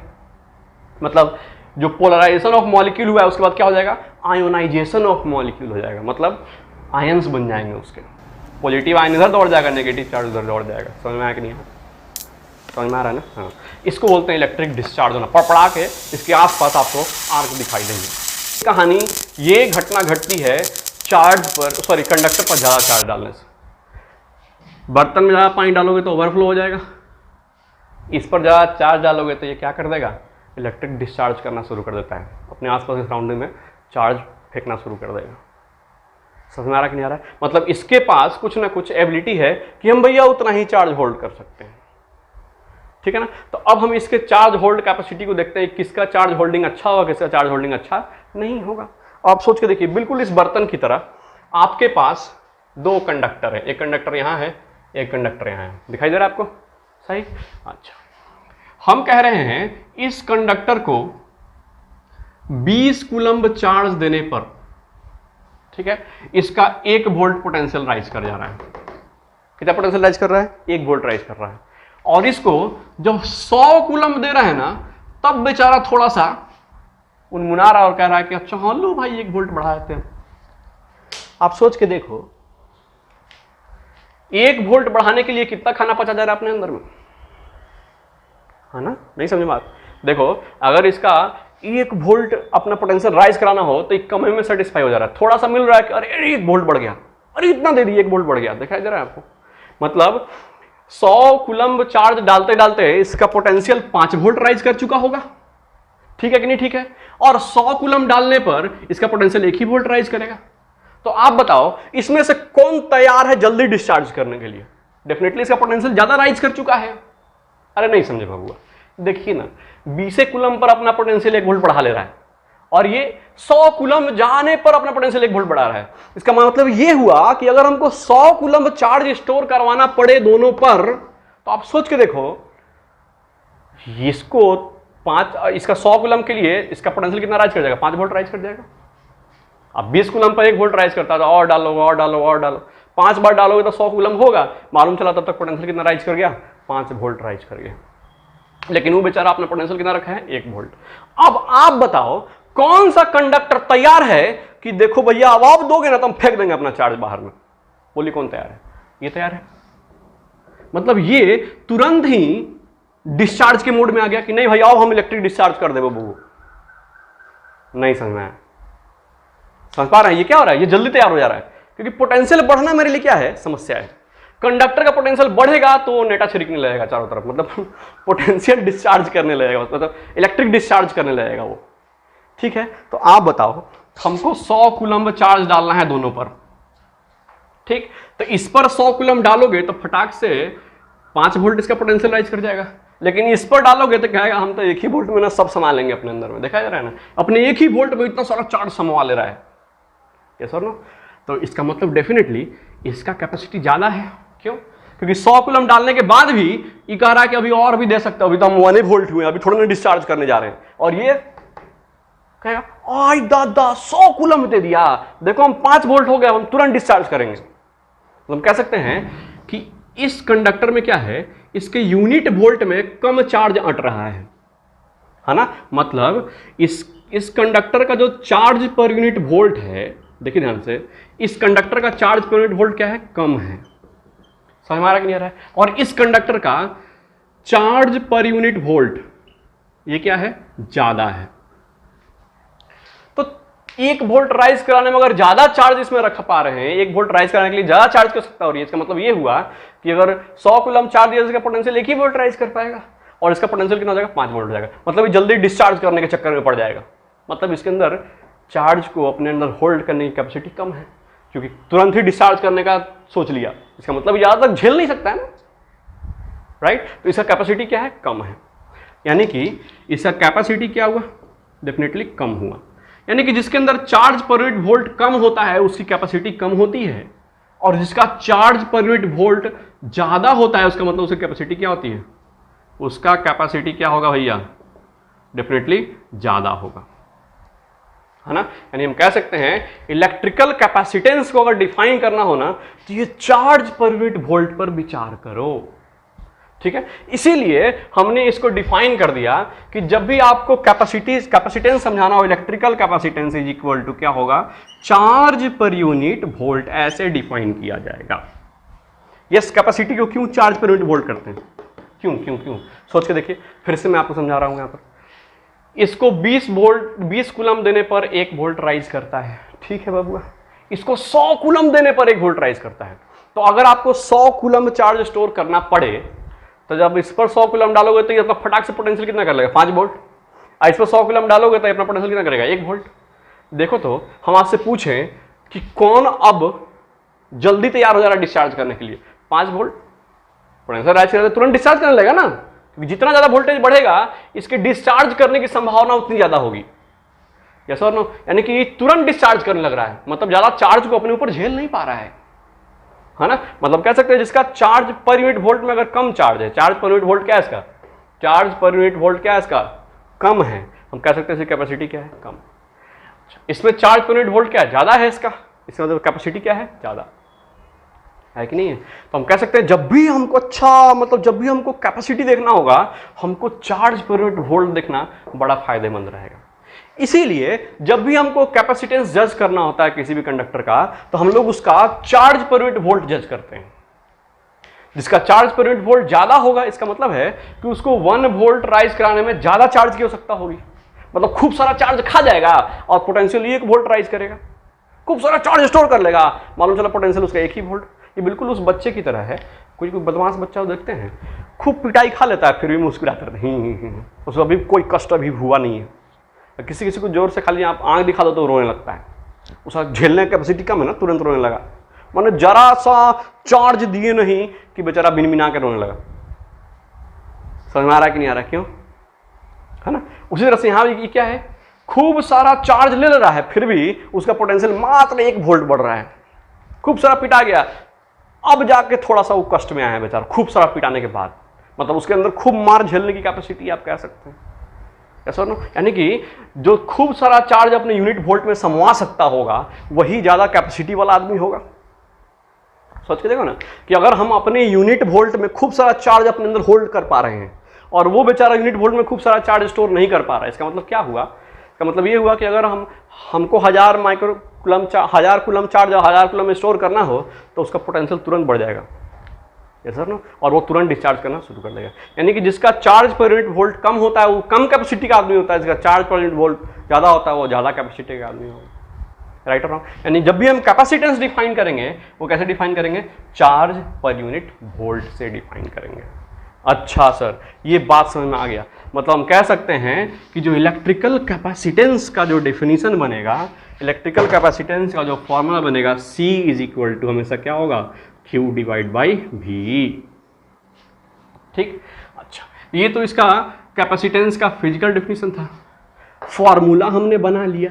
मतलब जो पोलराइजेशन ऑफ मॉलिक्यूल हुआ है उसके बाद क्या हो जाएगा, आयोनाइजेशन ऑफ मॉलिक्यूल हो जाएगा, मतलब आयंस बन जाएंगे उसके। पॉजिटिव आयन इधर दौड़ जाएगा, नेगेटिव चार्ज उधर दौड़ जाएगा। समझ में आया कि नहीं? समझ में आ रहा है ना? हाँ, इसको बोलते हैं इलेक्ट्रिक डिस्चार्ज होना। पड़पड़ा के इसके आसपास आपको आर्क दिखाई देंगे। कहानी ये घटना घटती है चार्ज पर, सॉरी कंडक्टर पर ज़्यादा चार्ज डालने से। बर्तन में ज़्यादा पानी डालोगे तो ओवरफ्लो हो जाएगा, इस पर ज़्यादा चार्ज डालोगे तो ये क्या कर देगा, इलेक्ट्रिक डिस्चार्ज करना शुरू कर देता है, अपने आसपास के सराउंडिंग में चार्ज फेंकना शुरू कर देगा। समझ में आ रहा कि नहीं आ रहा है? मतलब इसके पास कुछ ना कुछ एबिलिटी है कि हम भैया उतना ही चार्ज होल्ड कर सकते हैं, ठीक है ना? तो अब हम इसके चार्ज होल्ड कैपेसिटी को देखते हैं, किसका चार्ज होल्डिंग अच्छा होगा, किसका चार्ज होल्डिंग अच्छा नहीं होगा। आप सोच के देखिए, बिल्कुल इस बर्तन की तरह आपके पास दो कंडक्टर है, एक कंडक्टर यहाँ है, एक कंडक्टर यहाँ है, दिखाई दे रहा है आपको? सही। अच्छा, हम कह रहे हैं इस कंडक्टर को 20 कूलम्ब चार्ज देने पर, ठीक है, इसका 1 वोल्ट पोटेंशियल राइज कर जा रहा है। कितना पोटेंशियल राइज कर रहा है? 1 वोल्ट राइज कर रहा है। और इसको जब 100 कूलम्ब दे रहे हैं ना, तब बेचारा थोड़ा सा उनमुना रहा और कह रहा है कि अच्छा हाँ लो भाई 1 वोल्ट बढ़ा देते हैं। आप सोच के देखो, 1 वोल्ट बढ़ाने के लिए कितना खाना पचा जा रहा है अपने अंदर में, है ना? नहीं समझ बात? देखो, अगर इसका 1 वोल्ट अपना पोटेंशियल राइज कराना हो तो एक कम में सेटिस्फाई हो जा रहा है, थोड़ा सा मिल रहा है कि अरे 1 वोल्ट बढ़ गया, अरे इतना दे दिए 1 वोल्ट बढ़ गया, दिखाई दे रहा है आपको? मतलब 100 कूलम्ब चार्ज डालते डालते इसका पोटेंशियल 5 वोल्ट राइज कर चुका होगा, ठीक है कि नहीं? ठीक है। और 100 कूलम्ब डालने पर इसका पोटेंशियल 1 ही वोल्ट राइज करेगा। तो आप बताओ इसमें से कौन तैयार है जल्दी डिस्चार्ज करने के लिए? डेफिनेटली इसका पोटेंशियल ज्यादा राइज कर चुका है। अरे नहीं समझे बाबूआ, देखिए ना, 20 कूलम्ब पर अपना पोटेंशियल 1 वोल्ट बढ़ा ले रहा है, और ये 100 कूलम्ब जाने पर अपना पोटेंशियल 1 वोल्ट बढ़ा रहा है। इसका मतलब ये हुआ कि अगर हमको 100 कूलम्ब चार्ज स्टोर करवाना पड़े दोनों पर, तो आप सोच के देखो, इसको 100 कूलम्ब के लिए इसका पोटेंशियल कितना राइज कर जाएगा? 5 वोल्ट राइज कर जाएगा। अब 20 कूलम्ब पर 1 वोल्ट राइज करता था, और डालो और डालो और डालो, 5 बार डालोगे तो 100 कूलम्ब होगा, मालूम चला तब तक पोटेंशियल कितना राइज कर गया? 5 वोल्ट राइज कर गया। लेकिन वो बेचारा अपना पोटेंशियल कितना रखा है? 1 वोल्ट। अब आप बताओ कौन सा कंडक्टर तैयार है कि देखो भैया अब आप दोगे ना तो हम फेंक देंगे अपना चार्ज बाहर में? बोलिए कौन तैयार है? ये तैयार है। मतलब ये तुरंत ही डिस्चार्ज के मोड में आ गया कि नहीं भाई आओ हम इलेक्ट्रिक डिस्चार्ज कर दे बबू। नहीं समझ में आया? समझ पा रहे हैं ये क्या हो रहा है? ये जल्दी तैयार हो जा रहा है क्योंकि पोटेंशियल बढ़ना मेरे लिए क्या है? समस्या है। कंडक्टर का पोटेंशियल बढ़ेगा तो नेटा छिड़कने लगेगा चारों तरफ, मतलब पोटेंशियल डिस्चार्ज करने लगेगा, मतलब इलेक्ट्रिक डिस्चार्ज करने लगेगा वो, ठीक है? तो आप बताओ, हमको 100 कूलम्ब चार्ज डालना है दोनों पर, ठीक? तो इस पर 100 कूलम्ब डालोगे तो फटाक से 5 वोल्ट इसका पोटेंशियल राइज कर जाएगा, लेकिन इस पर डालोगे तो कहेगा हम तो 1 ही वोल्ट में ना सब संभाल लेंगे अपने अंदर में। देखा जा रहा है ना, अपने 1 ही वोल्ट में इतना सारा चार्ज संभाल ले रहा है। यस और नो? तो इसका मतलब डेफिनेटली इसका कैपेसिटी ज्यादा है। क्यों? क्योंकि 100 कूलम्ब डालने के बाद भी ये कह रहा है कि अभी और भी दे सकते हो, अभी तो हम 1 वोल्ट हुए, अभी थोड़ा ना डिस्चार्ज करने जा रहे हैं। और ये कहेगा आई दादा 100 कूलम्ब दे दिया, देखो हम 5 वोल्ट हो गए, हम तुरंत डिस्चार्ज करेंगे। तो हम कह सकते हैं कि इस कंडक्टर में क्या है, इसके यूनिट वोल्ट में कम चार्ज अट रहा है ना? मतलब इस कंडक्टर का जो चार्ज पर यूनिट वोल्ट है, देखिए ध्यान से, इस कंडक्टर का चार्ज पर यूनिट वोल्ट क्या है? कम है। समझ में आ रहा कि नहीं आ रहा है? और इस कंडक्टर का चार्ज पर यूनिट वोल्ट ये क्या है? ज्यादा है। तो 1 वोल्ट राइज कराने में अगर ज्यादा चार्ज इसमें रख पा रहे हैं, 1 वोल्ट राइज कराने के लिए ज्यादा चार्ज कर सकता है। इसका मतलब ये हुआ कि अगर 100 कूलम्ब चार्ज दिया, इसका पोटेंशियल 1 ही वोल्ट राइज कर पाएगा, और इसका पोटेंशियल कितना हो जाएगा? 5 वोल्ट हो जाएगा। मतलब ये जल्दी डिस्चार्ज करने के चक्कर में पड़ जाएगा। मतलब इसके अंदर चार्ज को अपने अंदर होल्ड करने की कैपेसिटी कम है, क्योंकि तुरंत ही डिस्चार्ज करने का सोच लिया। इसका मतलब ज्यादा तक झेल नहीं सकता है ना, राइट? तो इसका कैपेसिटी क्या है? कम है। यानी कि इसका कैपेसिटी क्या हुआ? डेफिनेटली कम हुआ। यानी कि जिसके अंदर चार्ज पर यूनिट वोल्ट कम होता है उसकी कैपेसिटी कम होती है, और जिसका चार्ज पर यूनिट वोल्ट ज्यादा होता है उसका मतलब उसकी कैपेसिटी क्या होती है? उसका कैपेसिटी क्या होगा भैया? डेफिनेटली ज़्यादा होगा, है ना। यानी हम कह सकते हैं इलेक्ट्रिकल कैपेसिटेंस को अगर डिफाइन करना हो ना तो ये चार्ज पर यूनिट वोल्ट पर विचार करो, ठीक है। इसीलिए हमने इसको डिफाइन कर दिया कि जब भी आपको कैपेसिटेंस समझाना हो, electrical capacitance is equal to क्या होगा, चार्ज पर यूनिट वोल्ट, ऐसे डिफाइन किया जाएगा। यस, कैपेसिटी को क्यों चार्ज पर यूनिट वोल्ट करते हैं, क्यों क्यों क्यों, सोच के देखिए। फिर से मैं आपको समझा रहा हूं यहां पर, इसको 20 कूलम देने पर 1 वोल्ट राइज करता है, ठीक है बाबूआ। इसको 100 कूलम देने पर 1 वोल्ट राइज करता है। तो अगर आपको 100 कूलम चार्ज स्टोर करना पड़े तो जब इस पर 100 कूलम डालोगे तो ये अपना फटाक से पोटेंशियल कितना कर लेगा, 5 वोल्ट। इस पर 100 कूलम डालोगे तो अपना पोटेंशियल कितना करेगा, 1 वोल्ट। देखो तो हम आपसे पूछें कि कौन अब जल्दी तैयार हो जा रहा है डिस्चार्ज करने के लिए, 5 वोल्ट। पोटेंशियल राइज करने तुरंत डिस्चार्ज करने लगेगा ना, जितना ज्यादा वोल्टेज बढ़ेगा इसके डिस्चार्ज करने की संभावना उतनी ज्यादा होगी। यस और नो, यानी कि तुरंत डिस्चार्ज करने लग रहा है, मतलब ज्यादा चार्ज को अपने ऊपर झेल नहीं पा रहा है ना। मतलब कह सकते हैं जिसका चार्ज पर यूनिट वोल्ट में अगर कम चार्ज है, चार्ज पर यूनिट वोल्ट क्या है इसका, चार्ज पर यूनिट वोल्ट क्या है इसका, कम है, हम कह सकते हैं इसकी कैपेसिटी क्या है, कम। इसमें चार्ज पर यूनिट वोल्ट क्या है, ज्यादा है इसका, इसका मतलब कैपेसिटी क्या है, ज्यादा है कि नहीं है। तो हम कह सकते हैं जब भी हमको जब भी हमको कैपेसिटी देखना होगा, हमको चार्ज पर यूनिट वोल्ट देखना बड़ा फायदेमंद रहेगा। इसीलिए जब भी हमको कैपेसिटेंस जज करना होता है किसी भी कंडक्टर का, तो हम लोग उसका चार्ज पर यूनिट वोल्ट जज करते हैं। जिसका चार्ज पर यूनिट वोल्ट ज्यादा होगा, इसका मतलब है कि उसको 1 वोल्ट राइज कराने में ज्यादा चार्ज की आवश्यकता होगी, मतलब खूब सारा चार्ज खा जाएगा और पोटेंशियल 1 वोल्ट राइज करेगा, खूब सारा चार्ज स्टोर कर लेगा, मालूम चला पोटेंशियल उसका 1 ही वोल्ट। ये बिल्कुल उस बच्चे की तरह है, कोई बदमाश बच्चा देखते हैं खूब पिटाई खा लेता है फिर भी मुस्कुराता रहता है, उसको अभी कोई कष्ट अभी हुआ नहीं है। किसी किसी को जोर से खाली आप आंख दिखा दो तो रोने लगता है, उसका झेलने की कैपेसिटी कम है ना, तुरंत रोने लगा। माने जरा सा चार्ज दिए नहीं कि बेचारा बिनबिना के रोने लगा। समझ में आ रहा है कि नहीं आ रहा, क्यों, है ना। उसी तरह से यहाँ भी क्या है, खूब सारा चार्ज ले रहा है फिर भी उसका पोटेंशियल मात्र 1 वोल्ट बढ़ रहा है। खूब सारा पिटा गया, अब जाके थोड़ा सा वो कष्ट में आया है बेचारा, खूब सारा पिटाने के बाद, मतलब उसके अंदर खूब मार झेलने की कैपेसिटी आप कह सकते हैं, ऐसा ना। यानी कि जो खूब सारा चार्ज अपने यूनिट वोल्ट में समवा सकता होगा वही ज्यादा कैपेसिटी वाला आदमी होगा। सोच के देखो ना कि अगर हम अपने यूनिट वोल्ट में खूब सारा चार्ज अपने अंदर होल्ड कर पा रहे हैं और वो बेचारा यूनिट वोल्ट में खूब सारा चार्ज स्टोर नहीं कर पा रहा है, इसका मतलब क्या हुआ, इसका मतलब ये हुआ कि अगर हमको 1000 कूलम चार्ज 1000 कूलम स्टोर करना हो तो उसका पोटेंशियल तुरंत बढ़ जाएगा, यस सर ना, और वो तुरंत डिस्चार्ज करना शुरू कर देगा। यानी कि जिसका चार्ज पर यूनिट वोल्ट कम होता है वो कम कैपेसिटी का आदमी होता है, जिसका चार्ज पर यूनिट वोल्ट ज्यादा होता है वो ज्यादा कैपेसिटी का आदमी होगा, राइट और रॉन्ग। यानी जब भी हम कैपेसिटेंस डिफाइन करेंगे वो कैसे डिफाइन करेंगे, चार्ज पर यूनिट वोल्ट से डिफाइन करेंगे। अच्छा सर, ये बात समझ में आ गया। मतलब हम कह सकते हैं कि जो इलेक्ट्रिकल कैपेसिटेंस का जो डेफिनेशन बनेगा, इलेक्ट्रिकल कैपेसिटेंस का जो फॉर्मूला बनेगा, C इज इक्वल टू हमेशा क्या होगा, Q डिवाइड बाई V, ठीक। अच्छा, ये तो इसका कैपेसिटेंस का फिजिकल डेफिनेशन था, फॉर्मूला हमने बना लिया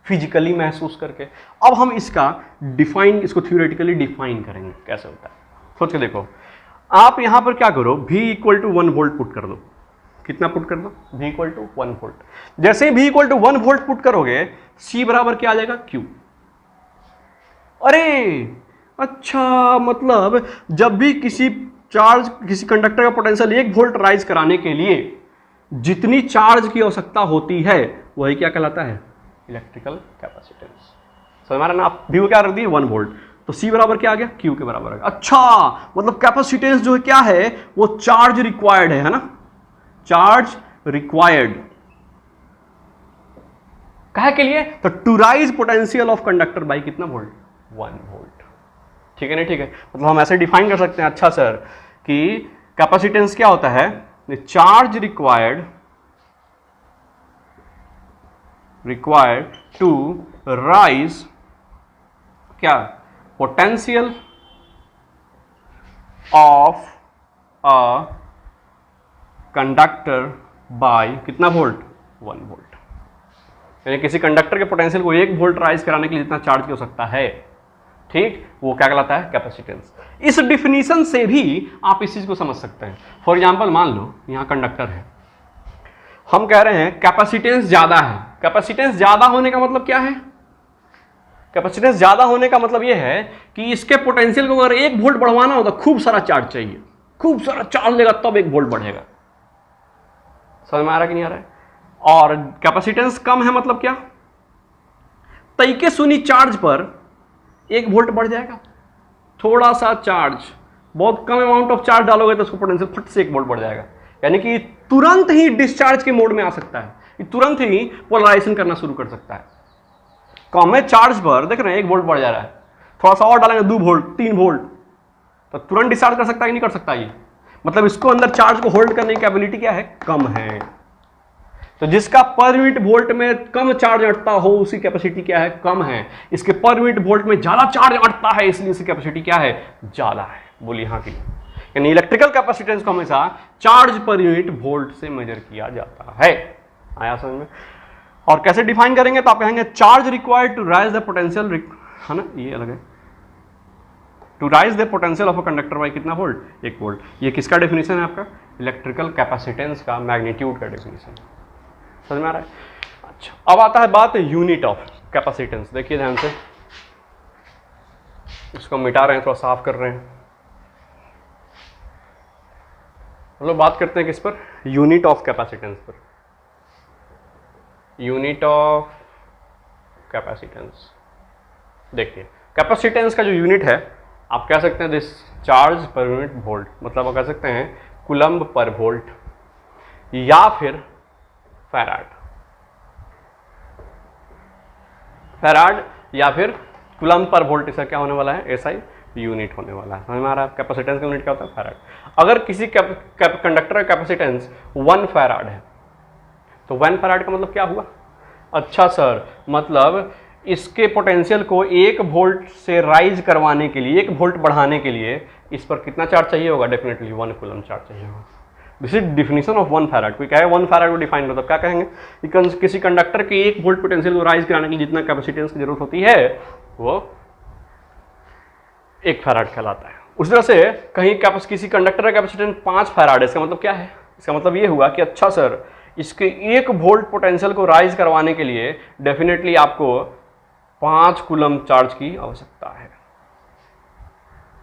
फिजिकली महसूस करके। अब हम इसको थ्योरेटिकली डिफाइन करेंगे कैसे होता है। सोच के देखो, आप यहां पर क्या करो, V equal to 1 volt put कर दो। कितना पुट कर दो, V इक्वल टू 1 वोल्ट। जैसे ही V equal to 1 volt put करोगे, C बराबर क्या आ जाएगा, Q। अरे अच्छा, मतलब जब भी किसी कंडक्टर का पोटेंशियल 1 वोल्ट राइज कराने के लिए जितनी चार्ज की आवश्यकता होती है वही क्या कहलाता है, इलेक्ट्रिकल कैपेसिटेंस। समझ में आ रहा ना, आप V को क्या रख दिए, 1 वोल्ट, तो C बराबर क्या आ गया, Q के बराबर आ गया। अच्छा, मतलब कैपेसिटेंस जो है क्या है, वो चार्ज रिक्वायर्ड है ना, चार्ज रिक्वायर्ड काहे के लिए, तो to raise potential of conductor by कितना वोल्ट, 1 वोल्ट, ठीक है नहीं, ठीक है। मतलब हम ऐसे डिफाइन कर सकते हैं, अच्छा सर, कि कैपेसिटेंस क्या होता है, चार्ज रिक्वायर्ड टू राइज क्या, potential of a conductor by कितना वोल्ट, 1 वोल्ट। यानी किसी कंडक्टर के पोटेंशियल को 1 वोल्ट राइज कराने के लिए जितना चार्ज की आवश्यकता है, ठीक, वो क्या कहलाता है, कैपेसिटेंस। इस डिफिनीशन से भी आप इस चीज को समझ सकते हैं। फॉर एग्जांपल मान लो यहां कंडक्टर है, हम कह रहे हैं कैपेसिटेंस ज्यादा है। कैपेसिटेंस ज्यादा होने का मतलब क्या है? कैपेसिटेंस ज्यादा होने का मतलब यह है कि इसके पोटेंशियल को अगर 1 वोल्ट बढ़वाना हो तो खूब सारा चार्ज चाहिए, खूब सारा चार्ज लेगा तब 1 वोल्ट बढ़ेगा। समझ में आ रहा कि नहीं आ रहा है? और कैपेसिटेंस कम है मतलब क्या? तरीके सुनी चार्ज पर 1 वोल्ट बढ़ जाएगा। थोड़ा सा चार्ज, बहुत कम अमाउंट ऑफ चार्ज डालोगे तो उसको पोटेंशियल फट से 1 वोल्ट बढ़ जाएगा। यानी कि तुरंत ही डिस्चार्ज के मोड में आ सकता है, ये तुरंत ही पोलराइजेशन करना शुरू कर सकता है। कम है चार्ज पर देख रहे हैं 1 वोल्ट बढ़ जा रहा है, थोड़ा सा और डालेंगे 2 वोल्ट 3 वोल्ट, तो तुरंत डिस्चार्ज कर सकता है कि नहीं कर सकता? ये मतलब इसको अंदर चार्ज को होल्ड करने की एबिलिटी क्या है? कम है। तो जिसका पर यूनिट वोल्ट में कम चार्ज अटता हो उसकी कैपेसिटी क्या है? कम है। इसके पर यूनिट वोल्ट में ज्यादा चार्ज अटता है इसलिए इसकी कैपेसिटी क्या है? ज्यादा है। बोलिए हाँ की? यानी इलेक्ट्रिकल कैपेसिटेंस को हमेशा चार्ज पर यूनिट वोल्ट से मेजर किया जाता है। आया समझ में? और कैसे डिफाइन करेंगे तो आप कहेंगे charge required to raise the potential, है ना, ये अलग है, to raise the potential of a conductor by कितना वोल्ट? 1 वोल्ट। ये किसका डेफिनेशन है आपका? इलेक्ट्रिकल कैपेसिटेंस का मैग्नीट्यूड का डेफिनेशन। समझ में आ रहा है? अच्छा, अब आता है बात यूनिट ऑफ कैपेसिटेंस। देखिए ध्यान से, इसको मिटा रहे हैं, थोड़ा साफ कर रहे हैं। हम लोग बात करते हैं किस पर? यूनिट ऑफ कैपेसिटेंस पर। Unit of capacitance. देखिए कैपेसिटेंस का जो यूनिट है आप कह सकते हैं this charge per unit volt, मतलब आप कह सकते हैं कूलम्ब पर वोल्ट या फिर फैराड। फैराड या फिर कूलम्ब पर वोल्ट, इसका क्या होने वाला है? एसआई यूनिट होने वाला है। समझ में आ रहा है? कैपेसिटेंस का यूनिट क्या होता है? फैराड। अगर किसी कंडक्टर का कैपेसिटेंस 1 फैराड है तो 1 फैराड का मतलब क्या हुआ? अच्छा सर, मतलब इसके पोटेंशियल को 1 वोल्ट से राइज करवाने के लिए, 1 वोल्ट बढ़ाने के लिए इस पर कितना चार्ज चाहिए होगा? डेफिनेटली 1 कूलम्ब चार्ज चाहिए होगा। This is definition of 1 farad. कोई कहे 1 फैराड को डिफाइन मतलब क्या कहेंगे? किसी कंडक्टर के 1 वोल्ट पोटेंशियल को राइज कराने के लिए जितना कैपेसिटेंस की जरूरत होती है वो 1 फैराड कहलाता है। उस तरह से कहीं किसी कंडक्टर का कैपेसिटेंस 5 फैराड है, इसका मतलब क्या है? इसका मतलब ये हुआ कि अच्छा सर, इसके 1 वोल्ट पोटेंशियल को राइज करवाने के लिए डेफिनेटली आपको 5 कूलम्ब चार्ज की आवश्यकता है।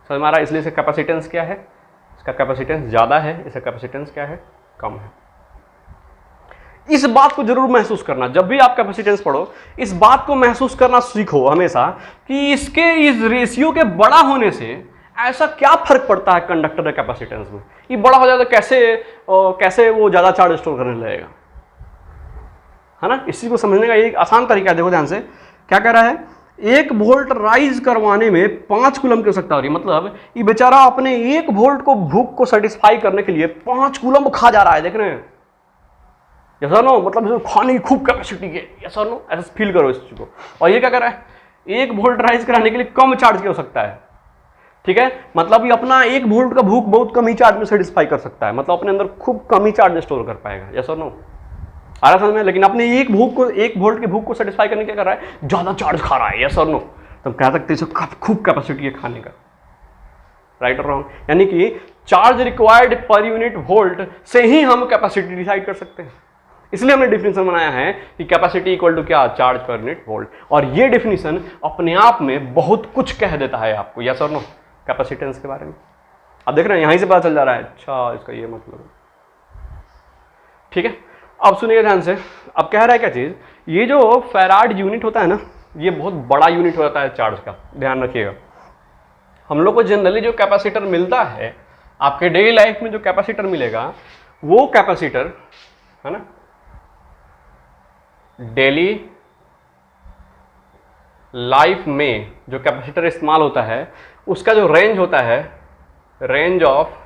समझ में आ रहा है? इसलिए इसका कैपेसिटेंस क्या है? इसका कैपेसिटेंस ज्यादा है, इसका कैपेसिटेंस क्या है? कम है। इस बात को जरूर महसूस करना, जब भी आप कैपेसिटेंस पढ़ो इस बात को महसूस करना सीखो हमेशा कि इसके इस रेशियो के बड़ा होने से ऐसा क्या फर्क पड़ता है कंडक्टर के कैपेसिटेंस में। ये बड़ा हो जाता है कैसे वो ज्यादा चार्ज स्टोर करने लगेगा, है ना? इसी को समझने का एक आसान तरीका है। देखो ध्यान से, क्या कह रहा है? 1 वोल्ट राइज करवाने में 5 कूलम्ब की आवश्यकता हो रही है, मतलब ये बेचारा अपने 1 वोल्ट को भूख को सेटिस्फाई करने के लिए 5 कूलम्ब खा जा रहा है। देख रहे हैं? ऐसा नो, मतलब खाने की खूब कैपेसिटी है, ऐसा नो, ऐसा फील करो इस चीज को। और ये क्या कर रहा है? 1 वोल्ट राइज कराने के लिए कम चार्ज की आवश्यकता है। ठीक है, मतलब ये अपना 1 वोल्ट का भूख बहुत कम ही चार्ज में सेटिस्फाई कर सकता है, मतलब अपने अंदर खूब कम ही चार्ज स्टोर कर पाएगा। ऐसा नो, आ रहा समझ में? लेकिन अपने 1 वोल्ट के भूख को सेटिस्फाई करने क्या कर रहा है? ज्यादा चार्ज खा रहा है। यस और नो? तो कह सकते हैं खूब कैपेसिटी है खाने का। राइट और रॉन्ग? यानी कि charge required per unit volt से ही हम कैपेसिटी डिसाइड कर सकते हैं। इसलिए हमने डिफिनेशन बनाया है कि कैपेसिटी इक्वल टू क्या? Charge per unit volt. और ये डिफिनेशन अपने आप में बहुत कुछ कह देता है आपको। यस और नो? कैपेसिटेंस के बारे में अब देख रहे हैं, यहीं से पता चल जा रहा है अच्छा इसका ये मतलब है। ठीक है, अब सुनिए ध्यान से। अब कह रहा है क्या चीज? ये जो फैराड यूनिट होता है ना, ये बहुत बड़ा यूनिट होता है चार्ज का, ध्यान रखिएगा। हम लोग को जनरली जो कैपेसिटर मिलता है आपके डेली लाइफ में, जो कैपेसिटर मिलेगा वो कैपेसिटर, है ना, डेली लाइफ में जो कैपेसिटर इस्तेमाल होता है उसका जो रेंज होता है, रेंज ऑफ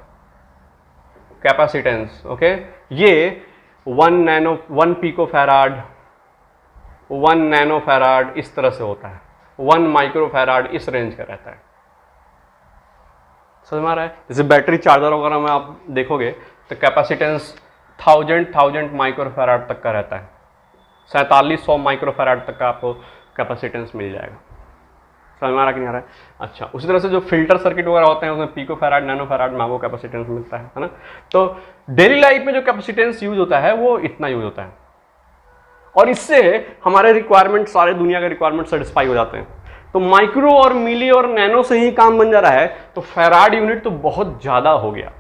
कैपेसिटेंस, ओके, ये 1 पिको फैराड, 1 नैनो फैराड इस तरह से होता है, 1 माइक्रो फैराड इस रेंज का रहता है। समझ में आ रहा है? जैसे बैटरी चार्जर वगैरह में आप देखोगे तो कैपेसिटेंस 1000 माइक्रो फैराड तक का रहता है, 4700 माइक्रो फैराड तक का आपको कैपेसिटेंस मिल जाएगा। समझ में आ रहा कि नहीं आ रहा है? अच्छा, उसी तरह से जो फिल्टर सर्किट वगैरह होते हैं उसमें पिको फैराड, नैनो फैराड में आपको कैपेसिटेंस मिलता है ना। तो डेली लाइफ में जो कैपेसिटेंस यूज होता है वो इतना यूज होता है, और इससे हमारे रिक्वायरमेंट, सारे दुनिया के रिक्वायरमेंट सेटिस्फाई हो जाते हैं। तो माइक्रो और मिली और नैनो से ही काम बन जा रहा है, तो फैराड यूनिट तो बहुत ज्यादा हो गया।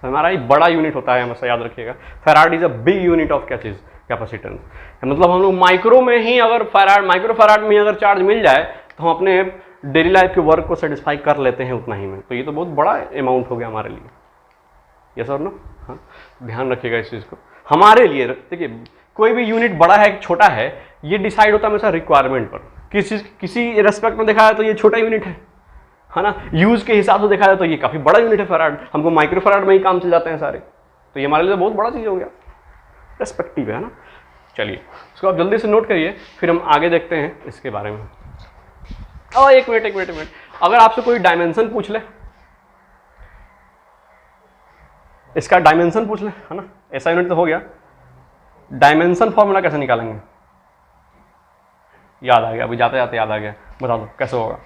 हमारा ये बड़ा यूनिट होता है, हमेशा याद रखिएगा। Farad is a big unit of क्या चीज, कैपेसिटेंस। मतलब हम लोग माइक्रो में ही अगर फैराड, माइक्रो फैराड में अगर चार्ज मिल जाए तो हम अपने डेली लाइफ के वर्क को सेटिस्फाई कर लेते हैं उतना ही में। तो ये तो बहुत बड़ा अमाउंट हो गया हमारे लिए, यस और नो? हाँ, ध्यान रखिएगा इस चीज को। हमारे लिए देखिए, कोई भी यूनिट बड़ा है छोटा है, ये डिसाइड होता है हमेशा रिक्वायरमेंट पर। किसी रेस्पेक्ट में देखा है तो ये छोटा यूनिट है ना। यूज के हिसाब से देखा जाए तो ये काफी बड़ा यूनिट है फैराड, हमको माइक्रो फैराड में ही काम चल जाते हैं सारे। तो ये हमारे लिए बहुत बड़ा चीज हो गया, रेस्पेक्टिव है ना। चलिए, उसको आप जल्दी से नोट करिए, फिर हम आगे देखते हैं इसके बारे में। और एक मिनट, अगर आपसे कोई डायमेंशन पूछ ले, इसका डायमेंशन पूछ ले, है ना, ऐसा यूनिट तो हो गया, डायमेंशन फॉर्मूला कैसे निकालेंगे? याद आ गया, अभी जाते जाते याद आ गया, बता दो कैसे होगा।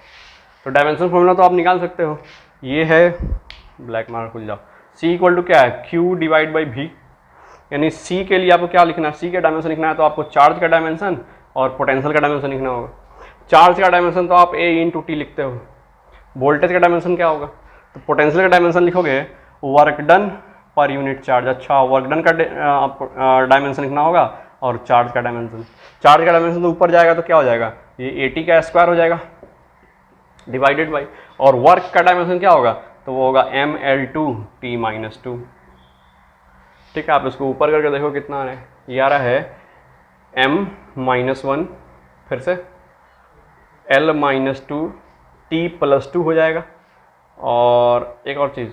तो डायमेंशन फॉर्मूला तो आप निकाल सकते हो, ये है, ब्लैक मार्क खुल जाओ, C इक्वल टू क्या है, Q डिवाइड बाई V। यानी C के लिए आपको क्या लिखना है, C का डायमेंशन लिखना है तो आपको चार्ज का डायमेंशन और पोटेंशियल का डायमेंशन लिखना होगा। चार्ज का डायमेंशन तो आप A इंटू टी लिखते हो, वोल्टेज का डायमेंशन क्या होगा, तो पोटेंशियल का डायमेंशन लिखोगे work done per unit charge. अच्छा, वर्क डन का डायमेंशन लिखना होगा और चार्ज का डायमेंशन। चार्ज का डायमेंशन तो ऊपर जाएगा तो क्या हो जाएगा, ये AT का स्क्वायर हो जाएगा डिवाइडेड बाई, और वर्क का डायमेंशन क्या होगा, तो वो होगा mL2T-2। ठीक है, आप इसको ऊपर करके देखो कितना है, ये आ रहा है m-1, फिर से L-2T+2 हो जाएगा। और एक और चीज़,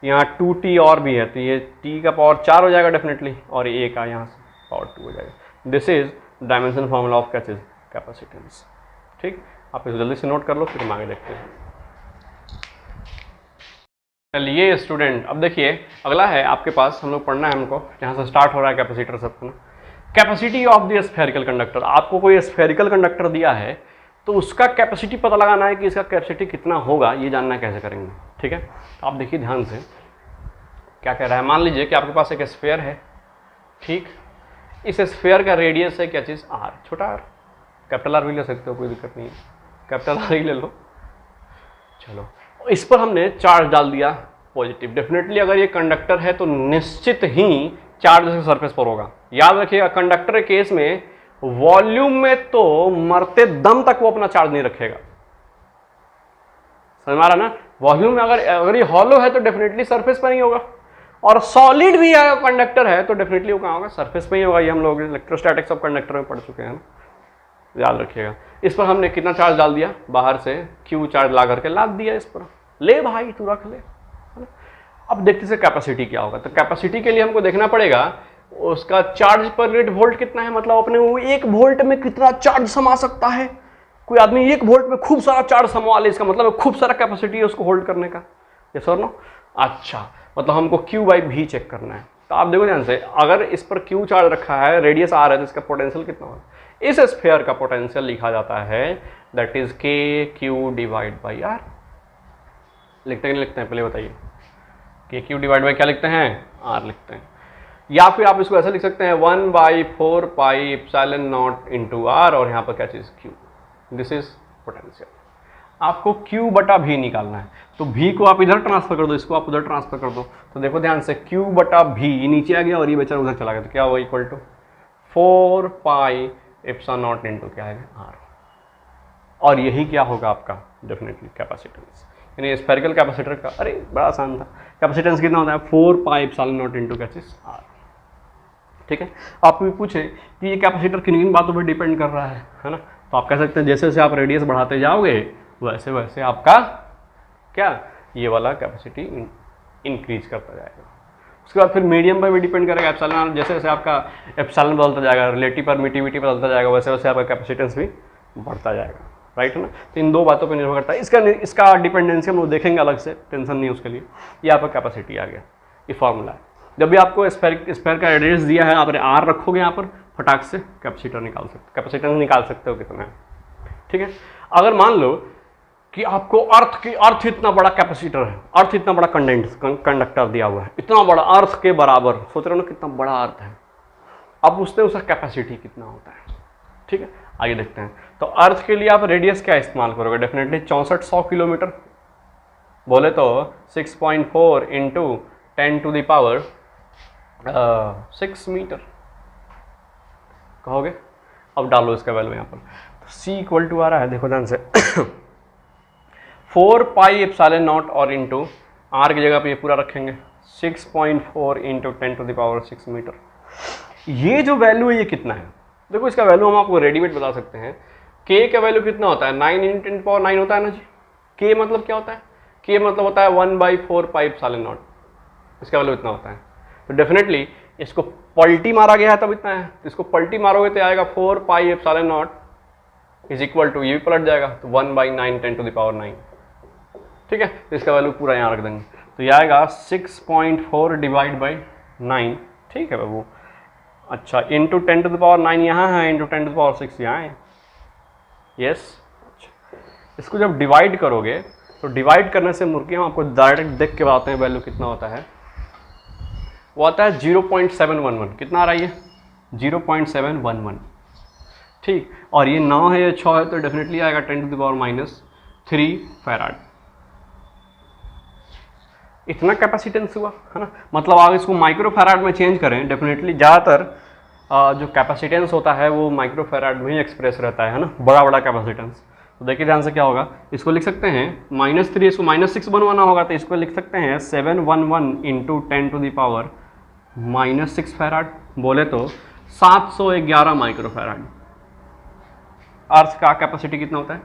यहाँ 2T और भी है तो ये T का पावर 4 हो जाएगा डेफिनेटली, और A का यहाँ से पावर 2 हो जाएगा। This is dimension formula of क्या चीज़, कैपेसिटेंस। ठीक, आप इसको जल्दी से नोट कर लो, फिर हम आगे देखते हैं। चलिए स्टूडेंट, अब देखिए अगला है आपके पास, हम लोग पढ़ना है हमको, जहाँ से स्टार्ट हो रहा है कैपेसिटर सब ना, capacity of the spherical conductor. आपको कोई स्फेरिकल कंडक्टर दिया है तो उसका कैपेसिटी पता लगाना है कि इसका कैपेसिटी कितना होगा, ये जानना कैसे करेंगे। ठीक है, तो आप देखिए ध्यान से क्या कह रहा है। मान लीजिए कि आपके पास एक स्फेयर है, ठीक, इस स्फेयर का रेडियस है क्या चीज़, R, छोटा r, कैपिटल R भी ले सकते हो, कोई दिक्कत नहीं है, कैपिटल R ही ले लो। चलो, इस पर हमने चार्ज डाल दिया पॉजिटिव। डेफिनेटली अगर ये कंडक्टर है तो निश्चित ही चार्ज इसके सरफेस पर होगा। याद रखिएगा, कंडक्टर के केस में वॉल्यूम में तो मरते दम तक वो अपना चार्ज नहीं रखेगा, समझ में आ रहा ना। वॉल्यूम में अगर ये हॉलो है तो डेफिनेटली सरफेस पर ही होगा, और सॉलिड भी है कंडक्टर है तो डेफिनेटली वो कहाँ होगा, सरफेस पे ही होगा। ये हम लोग इलेक्ट्रोस्टैटिक्स ऑफ कंडक्टर में पढ़ चुके हैं ना, याद रखिएगा। इस पर हमने कितना चार्ज डाल दिया, बाहर से Q चार्ज ला करके लाद दिया इस पर, ले भाई तू रख ले। अब देखते से कैपेसिटी क्या होगा। तो कैपेसिटी के लिए हमको देखना पड़ेगा उसका चार्ज पर यूनिट वोल्ट कितना है, मतलब अपने वो 1 वोल्ट में कितना चार्ज समा सकता है। कोई आदमी 1 वोल्ट में खूब सारा चार्ज समवा ले, इसका मतलब खूब सारा कैपेसिटी है उसको होल्ड करने का, यस और नो। अच्छा, मतलब हमको Q/V चेक करना है। तो आप देखो ध्यान से, अगर इस पर Q चार्ज रखा है, रेडियस R है, तो इसका पोटेंशियल कितना होगा। इस स्फीयर का पोटेंशियल लिखा जाता है दैट इज KQ/R। लिखते हैं नहीं लिखते हैं, पहले बताइए। KQ/, क्या लिखते हैं, R लिखते हैं। या फिर आप इसको ऐसा लिख सकते हैं 1/4πε0 R, और यहाँ पर क्या चीज़ Q, दिस इज पोटेंशियल। आपको Q/V निकालना है, तो V को आप इधर ट्रांसफर कर दो, इसको आप उधर ट्रांसफर कर दो। तो देखो ध्यान से, Q/V नीचे आ गया और ये बेचारा उधर चला गया, तो क्या हुआ, इक्वल टू 4πε0 क्या है R। और यही क्या होगा आपका डेफिनेटली कैपेसिटेंस, यानी स्फेरिकल कैपेसिटर का। अरे बड़ा आसान था, कैपेसिटेंस कितना होता है 4πε0 क्या चीज़ R। ठीक है, आप भी पूछे कि ये कैपेसिटर किन किन बातों पर डिपेंड कर रहा है ना, तो आप कह सकते हैं जैसे जैसे आप रेडियस बढ़ाते जाओगे वैसे वैसे आपका क्या, ये वाला कैपेसिटी इंक्रीज करता जाएगा। उसके बाद फिर मीडियम पर भी डिपेंड करेगा, एप्सिलॉन, जैसे जैसे आपका एप्सिलॉन बदलता जाएगा, रिलेटिव परमिटिविटी बदलता जाएगा, वैसे वैसे आपका कैपेसिटेंस भी बढ़ता जाएगा, राइट है ना। तो इन 2 बातों पर निर्भर करता है। इसका डिपेंडेंसी हम लोग देखेंगे अलग से, टेंशन नहीं उसके लिए। ये आपका कैपेसिटी आ गया, ये फॉर्मूला है। जब भी आपको स्फेयर का रेडियस दिया है, आप R रखोगे यहाँ पर, फटाक से कैपेसिटर निकाल सकते, कैपेसिटेंस निकाल सकते हो कितना है। ठीक है। अगर मान लो कि आपको अर्थ इतना बड़ा कैपेसिटर है, अर्थ इतना बड़ा कंडक्टर दिया हुआ है, इतना बड़ा अर्थ के बराबर, सोच रहे हो ना कितना बड़ा अर्थ है, अब उससे उसका कैपेसिटी कितना होता है। ठीक है, आइए देखते हैं। तो अर्थ के लिए आप रेडियस क्या इस्तेमाल करोगे? डेफिनेटली 6400 किलोमीटर, बोले तो 6.4 इंटू 10⁻6 मीटर कहोगे। अब डालो इसका वैल्यू यहाँ पर, तो C इक्वल टू आ रहा है, देखो ध्यान से 4 पाई एप्सिलॉन नॉट और इंटू R की जगह पे ये पूरा रखेंगे 6.4 इंटू 10⁻6 मीटर। ये जो वैल्यू है ये कितना है? देखो इसका वैल्यू हम आपको रेडीमेड बता सकते हैं। K का वैल्यू कितना होता है? 9 इंटू 10⁻9 होता है ना जी। K मतलब क्या होता है? K मतलब होता है 1/4 पाई एप्सिलॉन नॉट, इसका वैल्यू इतना होता है। तो डेफिनेटली इसको पलटी मारा गया है तब इतना है, तो इसको पलटी मारोगे तो आएगा 4 pi epsilon naught is equal to, ये भी पलट जाएगा तो 1/9 10⁻9। ठीक है, तो इसका वैल्यू पूरा यहाँ रख देंगे, तो ये आएगा 6.4 डिवाइड बाई 9। ठीक है बाबू, अच्छा इंटू 10⁻9 यहाँ है, इंटू 10⁻6 यहाँ है। यस, इसको जब डिवाइड करोगे तो डिवाइड करने से मुर्गी हम आपको डायरेक्ट देख के बताते हैं वैल्यू कितना होता है। वो आता है 0.711। कितना आ रहा है ये? 0.711। ठीक, और ये 9 है या 6 है तो डेफिनेटली आएगा 10⁻³ फैराड। इतना कैपेसिटेंस हुआ है ना। मतलब आप इसको माइक्रो फैराड में चेंज करें, डेफिनेटली ज़्यादातर जो कैपेसिटेंस होता है वो माइक्रो फैराड में ही एक्सप्रेस रहता है ना, बड़ा बड़ा कैपेसिटेंस। तो देखिए ध्यान से क्या होगा, इसको लिख सकते हैं -3, इसको -6 बनवाना होगा तो इसको लिख सकते हैं 711 इंटू 10⁻6 फैराड, बोले तो 711 माइक्रो फैराड। अर्थ का कैपेसिटी कितना होता है?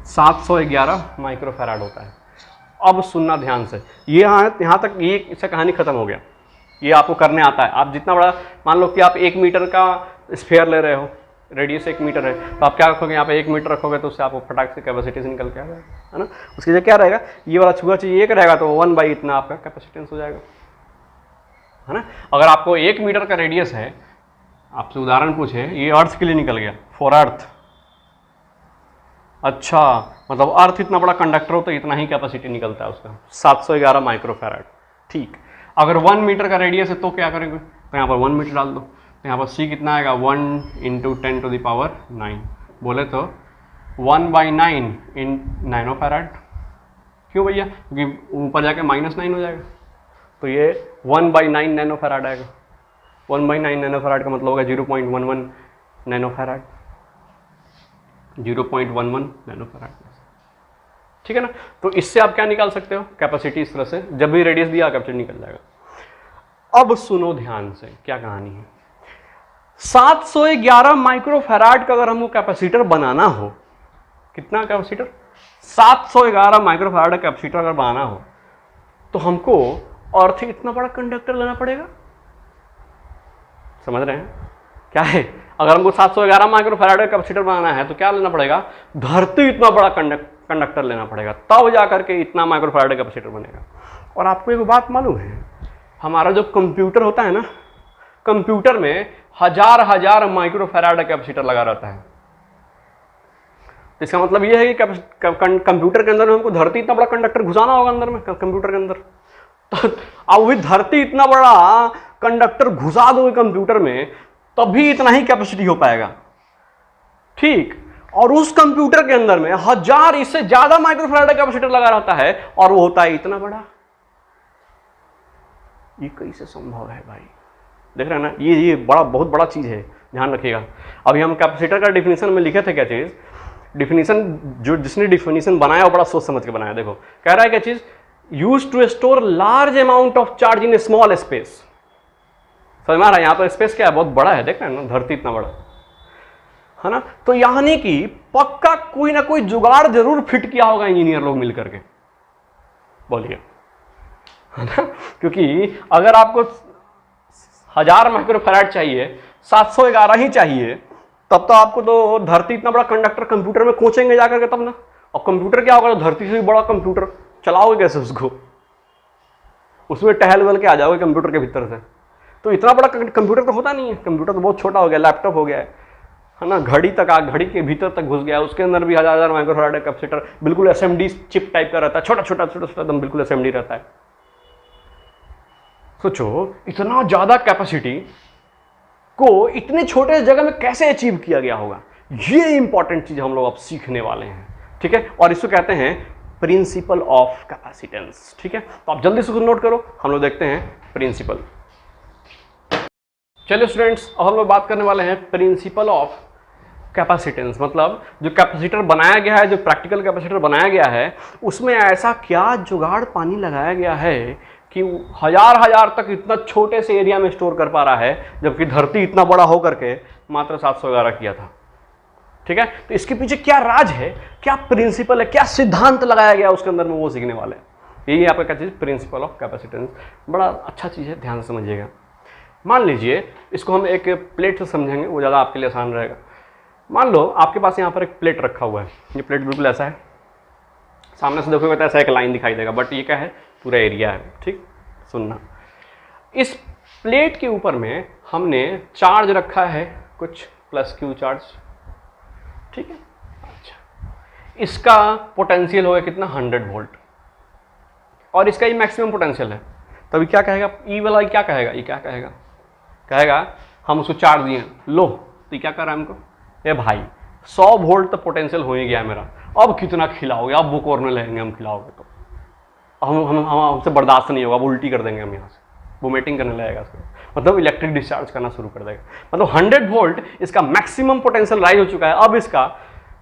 711 माइक्रो फैराड होता है। अब सुनना ध्यान से, ये यहाँ तक ये इससे कहानी खत्म हो गया। ये आपको करने आता है। आप जितना बड़ा, मान लो कि आप 1 मीटर का स्फेयर ले रहे हो, रेडियस 1 मीटर है, तो आप क्या रखोगे? यहाँ पे 1 मीटर रखोगे तो उससे आपको फटाक से कैपेसिटी से निकल के आ जाएगा, है ना। उसकी जगह क्या रहेगा? ये वाला छुआ चाहिए 1 रहेगा तो 1 बाई इतना आपका कैपेसिटेंस हो जाएगा, है ना। अगर आपको 1 मीटर का रेडियस है, आपसे उदाहरण पूछे, ये अर्थ के लिए निकल गया, फॉर अर्थ। अच्छा, मतलब अर्थ इतना बड़ा कंडक्टर हो तो इतना ही कैपेसिटी निकलता है उसका, 711 माइक्रो फैराड। ठीक, अगर 1 मीटर का रेडियस है तो क्या करेंगे? तो यहाँ पर 1 मीटर डाल दो, तो यहाँ पर C कितना आएगा? 1 इंटू 10⁻9, बोले तो 1/9 इन नैनो फैराड। क्यों भैया? क्योंकि ऊपर जाके -9 हो जाएगा, तो ये 1/9 नैनो फैराड आएगा। 1/9 नैनो फैराड का मतलब होगा 0.11 नैनो फैराड, 0.11 नैनो फैराड। ठीक है ना। तो इससे आप क्या निकाल सकते हो? कैपेसिटी। इस तरह से जब भी रेडियस दिया कैपेसिटी निकल जाएगा। अब सुनो ध्यान से क्या कहानी है। 711 माइक्रो फैराड का अगर हमको कैपेसिटर बनाना हो, कितना कैपेसिटर? 711 माइक्रो फैराड का कैपेसिटर अगर बनाना हो तो हमको अर्थ इतना बड़ा कंडक्टर लेना पड़ेगा। समझ रहे हैं क्या है? अगर हमको 711 माइक्रो फैराड का कैपेसिटर बनाना है तो क्या लेना पड़ेगा? धरती इतना बड़ा कंडक्टर लेना पड़ेगा, तब जाकर के इतना माइक्रो फैराड का कैपेसिटर बनेगा। और आपको एक बात मालूम है, हमारा जो कंप्यूटर होता है ना, कंप्यूटर में हजार माइक्रो फैराड का कैपेसिटर लगा रहता है। तो इसका मतलब ये है कि कंप्यूटर के अंदर में हमको धरती इतना बड़ा कंडक्टर घुसाना होगा अंदर में, कंप्यूटर के अंदर। तो अब वही धरती इतना बड़ा कंडक्टर घुसा दोगे कंप्यूटर में, तभी इतना ही कैपेसिटी हो पाएगा। ठीक, और उस कंप्यूटर के अंदर में 1000 इससे ज्यादा माइक्रो फैराड का कैपेसिटर लगा रहता है और वो होता है इतना बड़ा। ये कैसे संभव है भाई? देख रहे हैं ना, ये बहुत बड़ा चीज है, ध्यान रखिएगा। अभी हम कैपेसिटर का डिफिनीशन में लिखे थे क्या चीज? डिफिनीशन जो जिसने डिफिनीशन बनाया वो बड़ा सोच समझ के बनाया। देखो कह रहा है क्या चीज? Use to store large amount of charge in a small space. समझ में आ रहा है? यहाँ पर स्पेस क्या है? बहुत बड़ा है, देख रहे हैं ना, धरती इतना बड़ा है ना। तो यानी कि पक्का कोई ना कोई जुगाड़ जरूर फिट किया होगा इंजीनियर लोग मिलकर के, बोलिए, है ना। क्योंकि अगर आपको 1000 माइक्रो फैराड चाहिए, 711 ही चाहिए, तब तो आपको तो धरती इतना बड़ा कंडक्टर कंप्यूटर में कोचेंगे जाकर के तब ना। और कंप्यूटर क्या होगा? तो धरती से भी बड़ा कंप्यूटर चलाओगे कैसे उसको? उसमें टहल वहल के आ जाओगे कंप्यूटर के भीतर से। तो इतना बड़ा कंप्यूटर तो होता नहीं है, कंप्यूटर तो बहुत छोटा हो गया, लैपटॉप हो गया है। है ना, घड़ी तक घड़ी के भीतर तक घुस गया, उसके अंदर भी 1000 माइक्रोफैराड कैपेसिटर, बिल्कुल एसएमडी चिप टाइप का रहता है, छोटा छोटा छोटा छोटा एकदम बिल्कुल एसएमडी रहता है। सोचो इतना ज्यादा कैपेसिटी को इतने छोटे जगह में कैसे अचीव किया गया होगा, ये इंपॉर्टेंट चीज हम लोग अब सीखने वाले हैं, ठीक है। और इसको कहते हैं प्रिंसिपल ऑफ कैपेसिटेंस, ठीक है। तो आप जल्दी से नोट करो, हम लोग देखते हैं प्रिंसिपल। चलिए स्टूडेंट्स, अब हम लोग बात करने वाले हैं प्रिंसिपल ऑफ कैपेसिटेंस, मतलब जो कैपेसिटर बनाया गया है, जो प्रैक्टिकल कैपेसिटर बनाया गया है, उसमें ऐसा क्या जुगाड़ पानी लगाया गया है कि हजार तक इतना छोटे से एरिया में स्टोर कर पा रहा है, जबकि धरती इतना बड़ा होकर के मात्र 711 किया था, ठीक है। तो इसके पीछे क्या राज है, क्या प्रिंसिपल है, क्या सिद्धांत लगाया गया उसके अंदर में, वो सीखने वाले हैं। यही आपका क्या चीज, प्रिंसिपल ऑफ कैपेसिटेंस, बड़ा अच्छा चीज है, ध्यान से समझिएगा। मान लीजिए इसको हम एक प्लेट से समझेंगे, वो ज़्यादा आपके लिए आसान रहेगा। मान लो आपके पास यहाँ पर एक प्लेट रखा हुआ है, ये प्लेट बिल्कुल ऐसा है, सामने से देखोगे तो ऐसा एक लाइन दिखाई देगा, बट ये क्या है, पूरा एरिया है, ठीक। सुनना, इस प्लेट के ऊपर में हमने चार्ज रखा है कुछ प्लस क्यू चार्ज, ठीक है। अच्छा, इसका पोटेंशियल होगा कितना, 100 वोल्ट, और इसका ही मैक्सिमम पोटेंशियल है। तभी क्या कहेगा, ई वाला क्या कहेगा, ये क्या कहेगा, कहेगा हम उसको चार्ज दिए, लो, तो ये क्या कर रहा है हमको, ए भाई 100 वोल्ट तक पोटेंशियल हो ही गया मेरा, अब कितना खिलाओगे, अब बुक और में लेंगे हम, खिलाओगे तो हमसे बर्दाश्त नहीं होगा, अब उल्टी कर देंगे हम, यहाँ से वोमिटिंग करने लगेगा उसको, मतलब इलेक्ट्रिक डिस्चार्ज करना शुरू कर देगा। मतलब 100 वोल्ट इसका मैक्सिमम पोटेंशियल राइज हो चुका है, अब इसका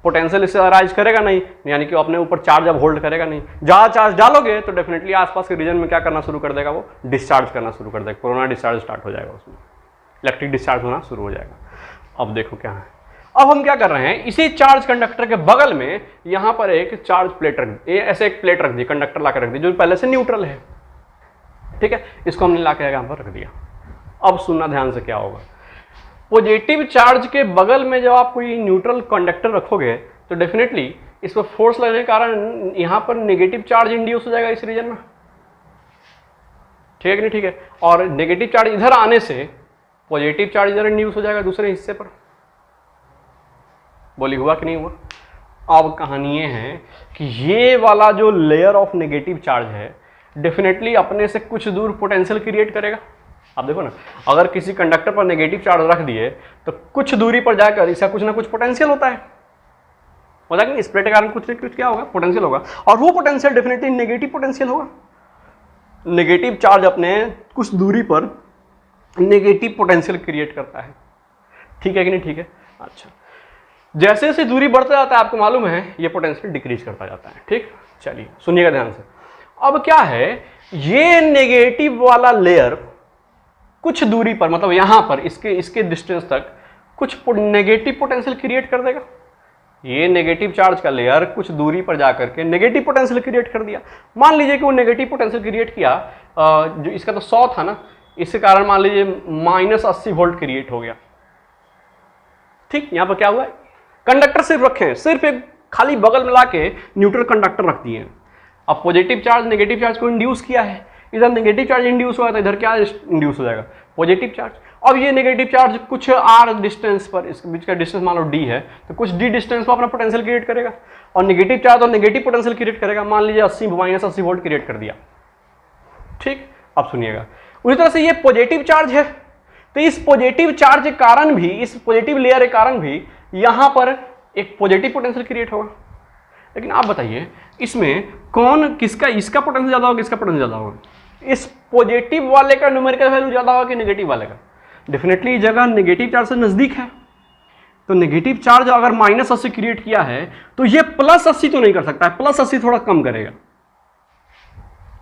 पोटेंशियल इससे राइज करेगा नहीं, यानी कि अपने ऊपर चार्ज अब होल्ड करेगा नहीं। जहाँ चार्ज डालोगे तो डेफिनेटली आसपास के रीजन में क्या करना शुरू कर देगा, वो डिस्चार्ज करना शुरू कर देगा, कोरोना डिस्चार्ज स्टार्ट हो जाएगा, उसमें इलेक्ट्रिक डिस्चार्ज होना शुरू हो जाएगा। अब देखो क्या है, अब हम क्या कर रहे हैं, इसी चार्ज कंडक्टर के बगल में यहाँ पर एक चार्ज प्लेट रख, ऐसे एक प्लेट रख दी, कंडक्टर ला कर रख दी, जो पहले से न्यूट्रल है, ठीक है। इसको हमने ला के यहाँ पर रख दिया। अब सुनना ध्यान से, क्या होगा, पॉजिटिव चार्ज के बगल में जब आप कोई न्यूट्रल कंडक्टर रखोगे तो डेफिनेटली इस पर फोर्स लगने के कारण यहाँ पर नेगेटिव चार्ज इंड्यूस हो जाएगा इस रीजन में, ठीक है कि नहीं, ठीक है। और नेगेटिव चार्ज इधर आने से पॉजिटिव चार्ज इधर इंड्यूस हो जाएगा दूसरे हिस्से पर। बोली हुआ कि नहीं हुआ। अब कहानी ये है कि ये वाला जो लेयर ऑफ नेगेटिव चार्ज है डेफिनेटली अपने से कुछ दूर पोटेंशियल क्रिएट करेगा। आप देखो ना, अगर किसी कंडक्टर पर नेगेटिव चार्ज रख दिए तो कुछ दूरी पर जाकर इसका कुछ ना कुछ पोटेंशियल होता है, कि स्प्रेड के कारण कुछ ना कुछ क्या होगा, पोटेंशियल होगा, और वो पोटेंशियल डेफिनेटली नेगेटिव पोटेंशियल होगा। नेगेटिव चार्ज अपने कुछ दूरी पर नेगेटिव पोटेंशियल क्रिएट करता है, ठीक है कि नहीं, ठीक है। अच्छा, जैसे जैसे दूरी बढ़ता जाता है आपको मालूम है ये पोटेंशियल डिक्रीज करता जाता है, ठीक। चलिए सुनिएगा ध्यान से। अब क्या है, ये नेगेटिव वाला लेयर कुछ दूरी पर, मतलब यहां पर इसके डिस्टेंस तक कुछ नेगेटिव पोटेंशियल क्रिएट कर देगा। ये नेगेटिव चार्ज का लेयर कुछ दूरी पर जाकर के नेगेटिव पोटेंशियल क्रिएट कर दिया। मान लीजिए कि वो नेगेटिव पोटेंशियल क्रिएट किया, जो इसका तो 100 था ना, इसके कारण मान लीजिए -80 वोल्ट क्रिएट हो गया, ठीक। यहां पर क्या हुआ, कंडक्टर सिर्फ रखे हैं, सिर्फ एक खाली बगल में लाके न्यूट्रल कंडक्टर रख दिए। अब पॉजिटिव चार्ज नेगेटिव चार्ज को इंड्यूस किया है, इधर नेगेटिव चार्ज इंड्यूस हुआ तो इधर क्या इंड्यूस हो जाएगा, पॉजिटिव चार्ज। अब ये नेगेटिव चार्ज कुछ r डिस्टेंस पर, इसके बीच का डिस्टेंस मान लो d है, तो कुछ d डिस्टेंस पर अपना पोटेंशियल क्रिएट करेगा, और नेगेटिव चार्ज और नेगेटिव पोटेंशियल क्रिएट करेगा। मान लीजिए 80 वोल्ट क्रिएट कर दिया, ठीक। अब सुनिएगा, उसी तरह से ये पॉजिटिव चार्ज है, तो इस पॉजिटिव चार्ज के कारण भी, इस पॉजिटिव लेयर के कारण भी यहां पर एक पॉजिटिव पोटेंशियल क्रिएट होगा। लेकिन आप बताइए इसमें कौन किसका, इसका पोटेंशियल ज्यादा होगा, किसका पोटेंशियल ज्यादा होगा, इस पॉजिटिव वाले का न्यूमेरिकल वैल्यू ज्यादा होगा कि नेगेटिव वाले का। डेफिनेटली जगह नेगेटिव चार्ज से नजदीक है, तो नेगेटिव चार्ज अगर -80 क्रिएट किया है तो ये +80 तो नहीं कर सकता है, +80 थोड़ा कम करेगा,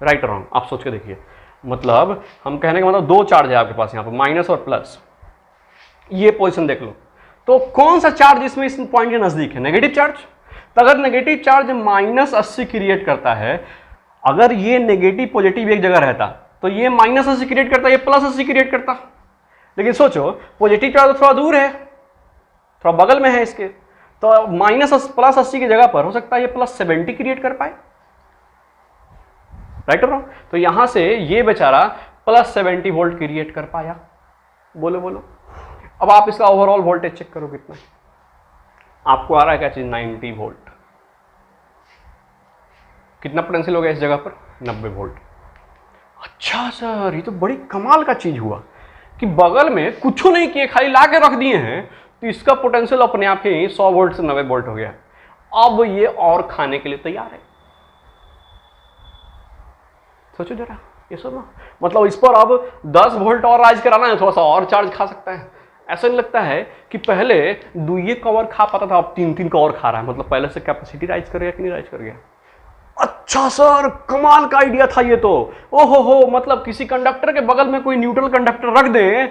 राइट रॉन्ग, आप सोच के देखिए। मतलब हम कहने का मतलब 2 चार्ज है आपके पास यहाँ पर, माइनस और प्लस, ये पोजिशन देख लो, तो कौन सा चार्ज इसमें इस पॉइंट के नजदीक है, नेगेटिव चार्ज। तो अगर नेगेटिव चार्ज -80 क्रिएट करता है, अगर ये नेगेटिव पॉजिटिव एक जगह रहता तो ये -80 क्रिएट करता, ये +80 क्रिएट करता। लेकिन सोचो पॉजिटिव चार्ज तो थोड़ा दूर है, थोड़ा बगल में है इसके, तो +80 की जगह पर हो सकता है ये +70 क्रिएट कर पाए, राइट और? तो यहां से ये बेचारा +70 वोल्ट क्रिएट कर पाया। बोलो बोलो। अब आप इसका ओवरऑल वोल्टेज चेक करो कितना है। आपको आ रहा है क्या चीज, 90 वोल्ट। कितना पोटेंशियल हो गया इस जगह पर, 90 वोल्ट। अच्छा सर, ये तो बड़ी कमाल का चीज हुआ कि बगल में कुछ नहीं किए, खाली ला के रख दिए हैं, तो इसका पोटेंशियल अपने आप ही 100 वोल्ट से 90 वोल्ट हो गया। अब ये और खाने के लिए तैयार है। सोचो जरा, ये सुनो, मतलब इस पर अब 10 वोल्ट और राइज कराना है, थोड़ा सा और चार्ज खा सकता है। ऐसा नहीं लगता है कि पहले 2 कवर खा पाता था, अब 3 कवर खा रहा है, मतलब पहले से कैपेसिटी राइज कर गया कि नहीं राइज कर गया। अच्छा सर, कमाल का आइडिया था ये तो। ओहो हो, मतलब किसी कंडक्टर के बगल में कोई न्यूट्रल कंडक्टर रख दे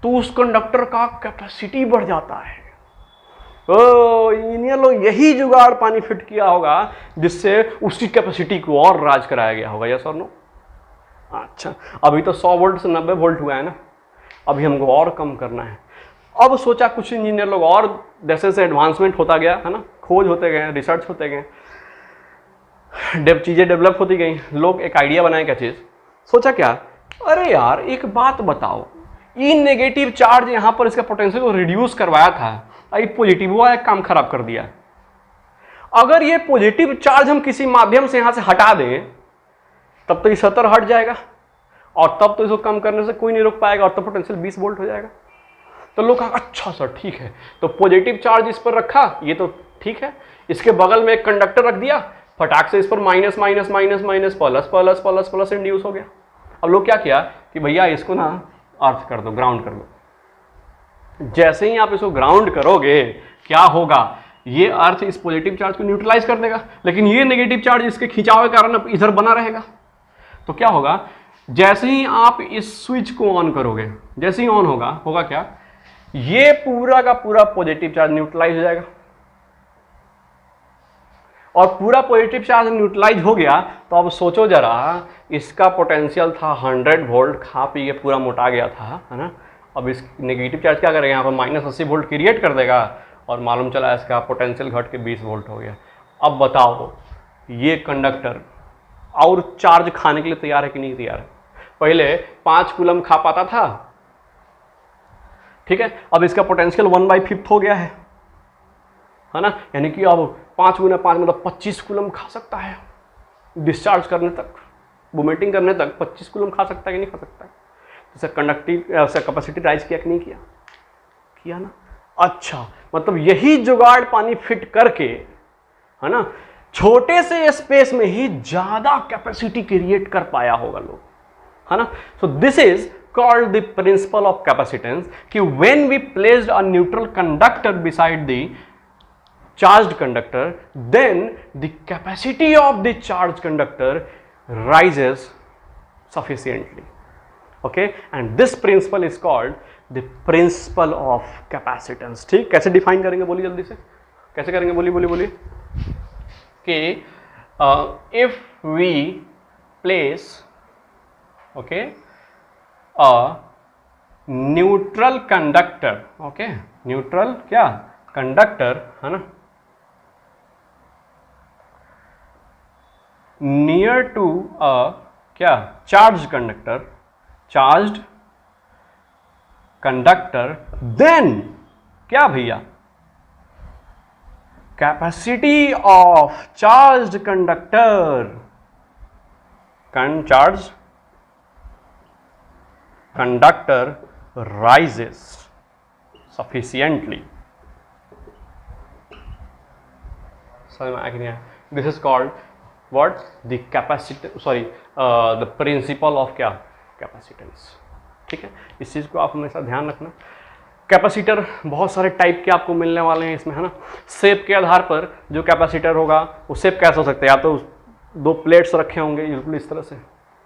तो उस कंडक्टर का कैपेसिटी बढ़ जाता है। ओ, इंजीनियर लोग यही जुगाड़ पानी फिट किया होगा जिससे उसकी कैपेसिटी को और राज कराया गया होगा। यस और नो? अच्छा, अभी तो 100 वोल्ट से 90 वोल्ट हुआ है ना, अभी हमको और कम करना है। अब सोचा कुछ इंजीनियर लोग, और जैसे जैसे एडवांसमेंट होता गया है ना, खोज होते गए, रिसर्च होते गए, चीजें डेवलप होती गई, लोग एक आइडिया बनाए। क्या चीज सोचा, क्या, अरे यार एक बात बताओ, ये नेगेटिव चार्ज यहां पर इसका पोटेंशियल को रिड्यूस करवाया था, ये पॉजिटिव हुआ, एक काम खराब कर दिया। अगर ये पॉजिटिव चार्ज हम किसी माध्यम से यहां से हटा दें तब तो ये 70 हट जाएगा, और तब तो इसको कम करने से कोई नहीं रोक पाएगा, और तब पोटेंशियल 20 वोल्ट हो जाएगा। तो लोग कहा अच्छा सर ठीक है, तो पॉजिटिव चार्ज इस पर रखा, ये तो ठीक है, इसके बगल में एक कंडक्टर रख दिया, फटाक से इस पर minus minus minus minus plus plus plus plus induce हो गया। अब लोग क्या किया कि भैया इसको ना अर्थ कर दो, ग्राउंड कर दो। जैसे ही आप इसको ग्राउंड करोगे क्या होगा, ये अर्थ इस पॉजिटिव चार्ज को न्यूट्रलाइज कर देगा, लेकिन ये नेगेटिव चार्ज इसके खिंचाव के कारण इधर बना रहेगा। तो क्या होगा, जैसे ही आप इस स्विच को ऑन करोगे, जैसे ही ऑन होगा क्या, ये पूरा का पूरा पॉजिटिव चार्ज न्यूट्रलाइज हो जाएगा, और पूरा पॉजिटिव चार्ज न्यूट्रलाइज हो गया। तो अब सोचो जरा, इसका पोटेंशियल था 100 वोल्ट, खा पी के पूरा मोटा गया था, है ना। अब इस नेगेटिव चार्ज क्या करेगा, यहाँ पर -80 वोल्ट क्रिएट कर देगा, और मालूम चला इसका पोटेंशियल घट के 20 वोल्ट हो गया। अब बताओ ये कंडक्टर और चार्ज खाने के लिए तैयार है कि नहीं तैयार है। पहले 5 कूलम खा पाता था, ठीक है, अब इसका पोटेंशियल 1/5 हो गया है ना, यानी कि अब 5 × 5 मतलब 25 कूलम खा सकता है। डिस्चार्ज करने तक, मूवमेंटिंग करने तक 25 कूलम खा सकता है कि नहीं खा सकता है। जैसे कंडक्टिव कैपेसिटी राइज किया कि नहीं किया, किया ना। अच्छा, मतलब यही जुगाड़ पानी फिट करके, है ना, छोटे से स्पेस में ही ज्यादा कैपेसिटी क्रिएट कर पाया होगा लोग, है ना। So this is called the principle of capacitance कि when we placed a neutral conductor beside the charged conductor, then the capacity of the charged conductor rises sufficiently. Okay, and this principle is called the principle of capacitance. ठीक, कैसे define करेंगे बोलिए जल्दी से, कैसे करेंगे, बोलिए कि if we place, okay, a neutral conductor, okay, neutral क्या conductor, है ना, near to a क्या charged conductor, then क्या भैया, capacity of charged conductor rises sufficiently. This is called what, the the principle of क्या, capacitance. ठीक है, इस चीज को आप हमेशा ध्यान रखना। कैपेसिटर बहुत सारे टाइप के आपको मिलने वाले हैं इसमें, है ना। शेप के आधार पर जो कैपेसिटर होगा वो शेप कैसा हो सकता है, या तो 2 प्लेट्स रखे होंगे बिल्कुल इस तरह से,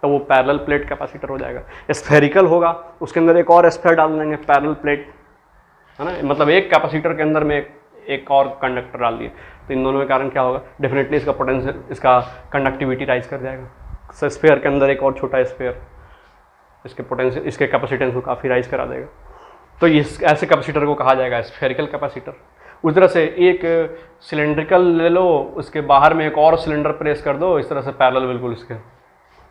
तो वो पैरेलल प्लेट कैपेसिटर हो जाएगा। स्फेरिकल होगा, उसके अंदर एक और स्फेयर डाल देंगे, पैरेलल प्लेट, है ना, मतलब एक कैपेसिटर के अंदर में एक और कंडक्टर डाल दिए, तो इन दोनों के कारण क्या होगा, डेफिनेटली इसका पोटेंशियल, इसका कंडक्टिविटी राइज कर जाएगा। स्फेयर के अंदर एक और छोटा स्फेयर इसके पोटेंशियल, इसके कैपेसिटेंस को काफ़ी राइज करा देगा। तो ये ऐसे कैपेसिटर को कहा जाएगा स्फेरिकल कैपेसिटर। उस तरह से एक सिलेंड्रिकल ले लो, उसके बाहर में एक और सिलेंडर प्रेस कर दो इस तरह से पैरेलल बिल्कुल इसके,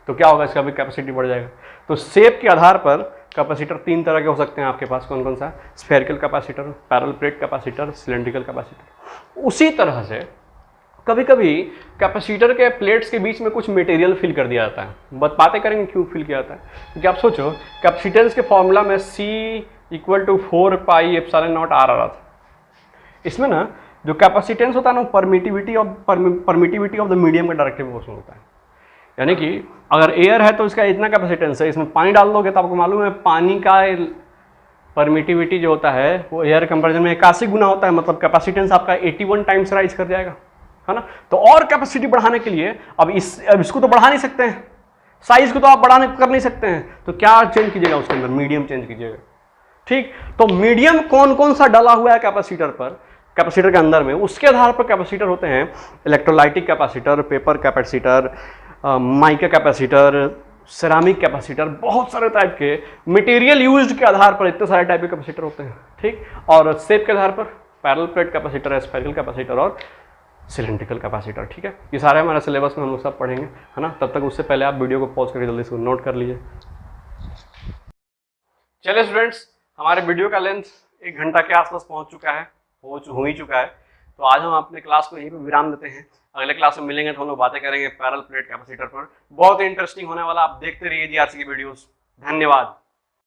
तो क्या होगा, इसका भी कैपेसिटी बढ़ जाएगा। तो शेप के आधार पर कैपेसिटर 3 तरह के हो सकते हैं आपके पास, कौन कौन सा, spherical capacitor, parallel plate capacitor, cylindrical capacitor. उसी तरह से कभी कभी कैपेसिटर के प्लेट्स के बीच में कुछ मटेरियल फिल कर दिया जाता है। बातें करेंगे क्यों फिल किया जाता है, क्योंकि आप सोचो कैपेसिटेंस के फॉर्मूला में C = 4πε0r आ रहा था। इसमें ना जो कैपेसिटेंस होता है ना, परमिटिविटी ऑफ द मीडियम का डायरेक्टिव प्रोपोर्शनल होता है। यानी कि अगर एयर है तो इसका इतना कैपेसिटेंस है, इसमें पानी डाल दोगे तो आपको मालूम है पानी का परमिटिविटी जो होता है वो एयर कंपेरिजन में 81 गुना होता है, मतलब कैपेसिटेंस आपका 81 टाइम्स राइज कर जाएगा, है ना। तो और कैपेसिटी बढ़ाने के लिए अब इसको तो बढ़ा नहीं सकते हैं, साइज को तो आप कर नहीं सकते हैं, तो क्या चेंज कीजिएगा उसके अंदर, मीडियम चेंज कीजिएगा। ठीक, तो मीडियम कौन कौन सा डाला हुआ है कैपेसिटर पर, कैपेसिटर के अंदर में, उसके आधार पर कैपेसिटर होते हैं electrolytic capacitor, paper capacitor, mica capacitor, ceramic capacitor, बहुत सारे टाइप के मटेरियल यूज्ड के आधार पर इतने सारे टाइप के कैपेसिटर होते हैं। ठीक, और शेप के आधार पर parallel plate capacitor, spherical capacitor और सिलेंड्रिकल कैपेसिटर। ठीक है, ये सारे हमारे सिलेबस में हम लोग सब पढ़ेंगे, है ना। तब तक उससे पहले आप वीडियो को पॉज करके जल्दी से नोट कर लीजिए। चलिए स्टूडेंट्स, हमारे वीडियो का लेंथ 1 घंटा के आसपास पहुंच चुका है, हो ही चुका है। तो आज हम अपने क्लास को यहीं पे विराम देते हैं। अगले क्लास में मिलेंगे तो हम लोग बातें करेंगे पैरेलल प्लेट कैपेसिटर पर, बहुत इंटरेस्टिंग होने वाला। आप देखते रहिए जीआरसी की वीडियोस। धन्यवाद।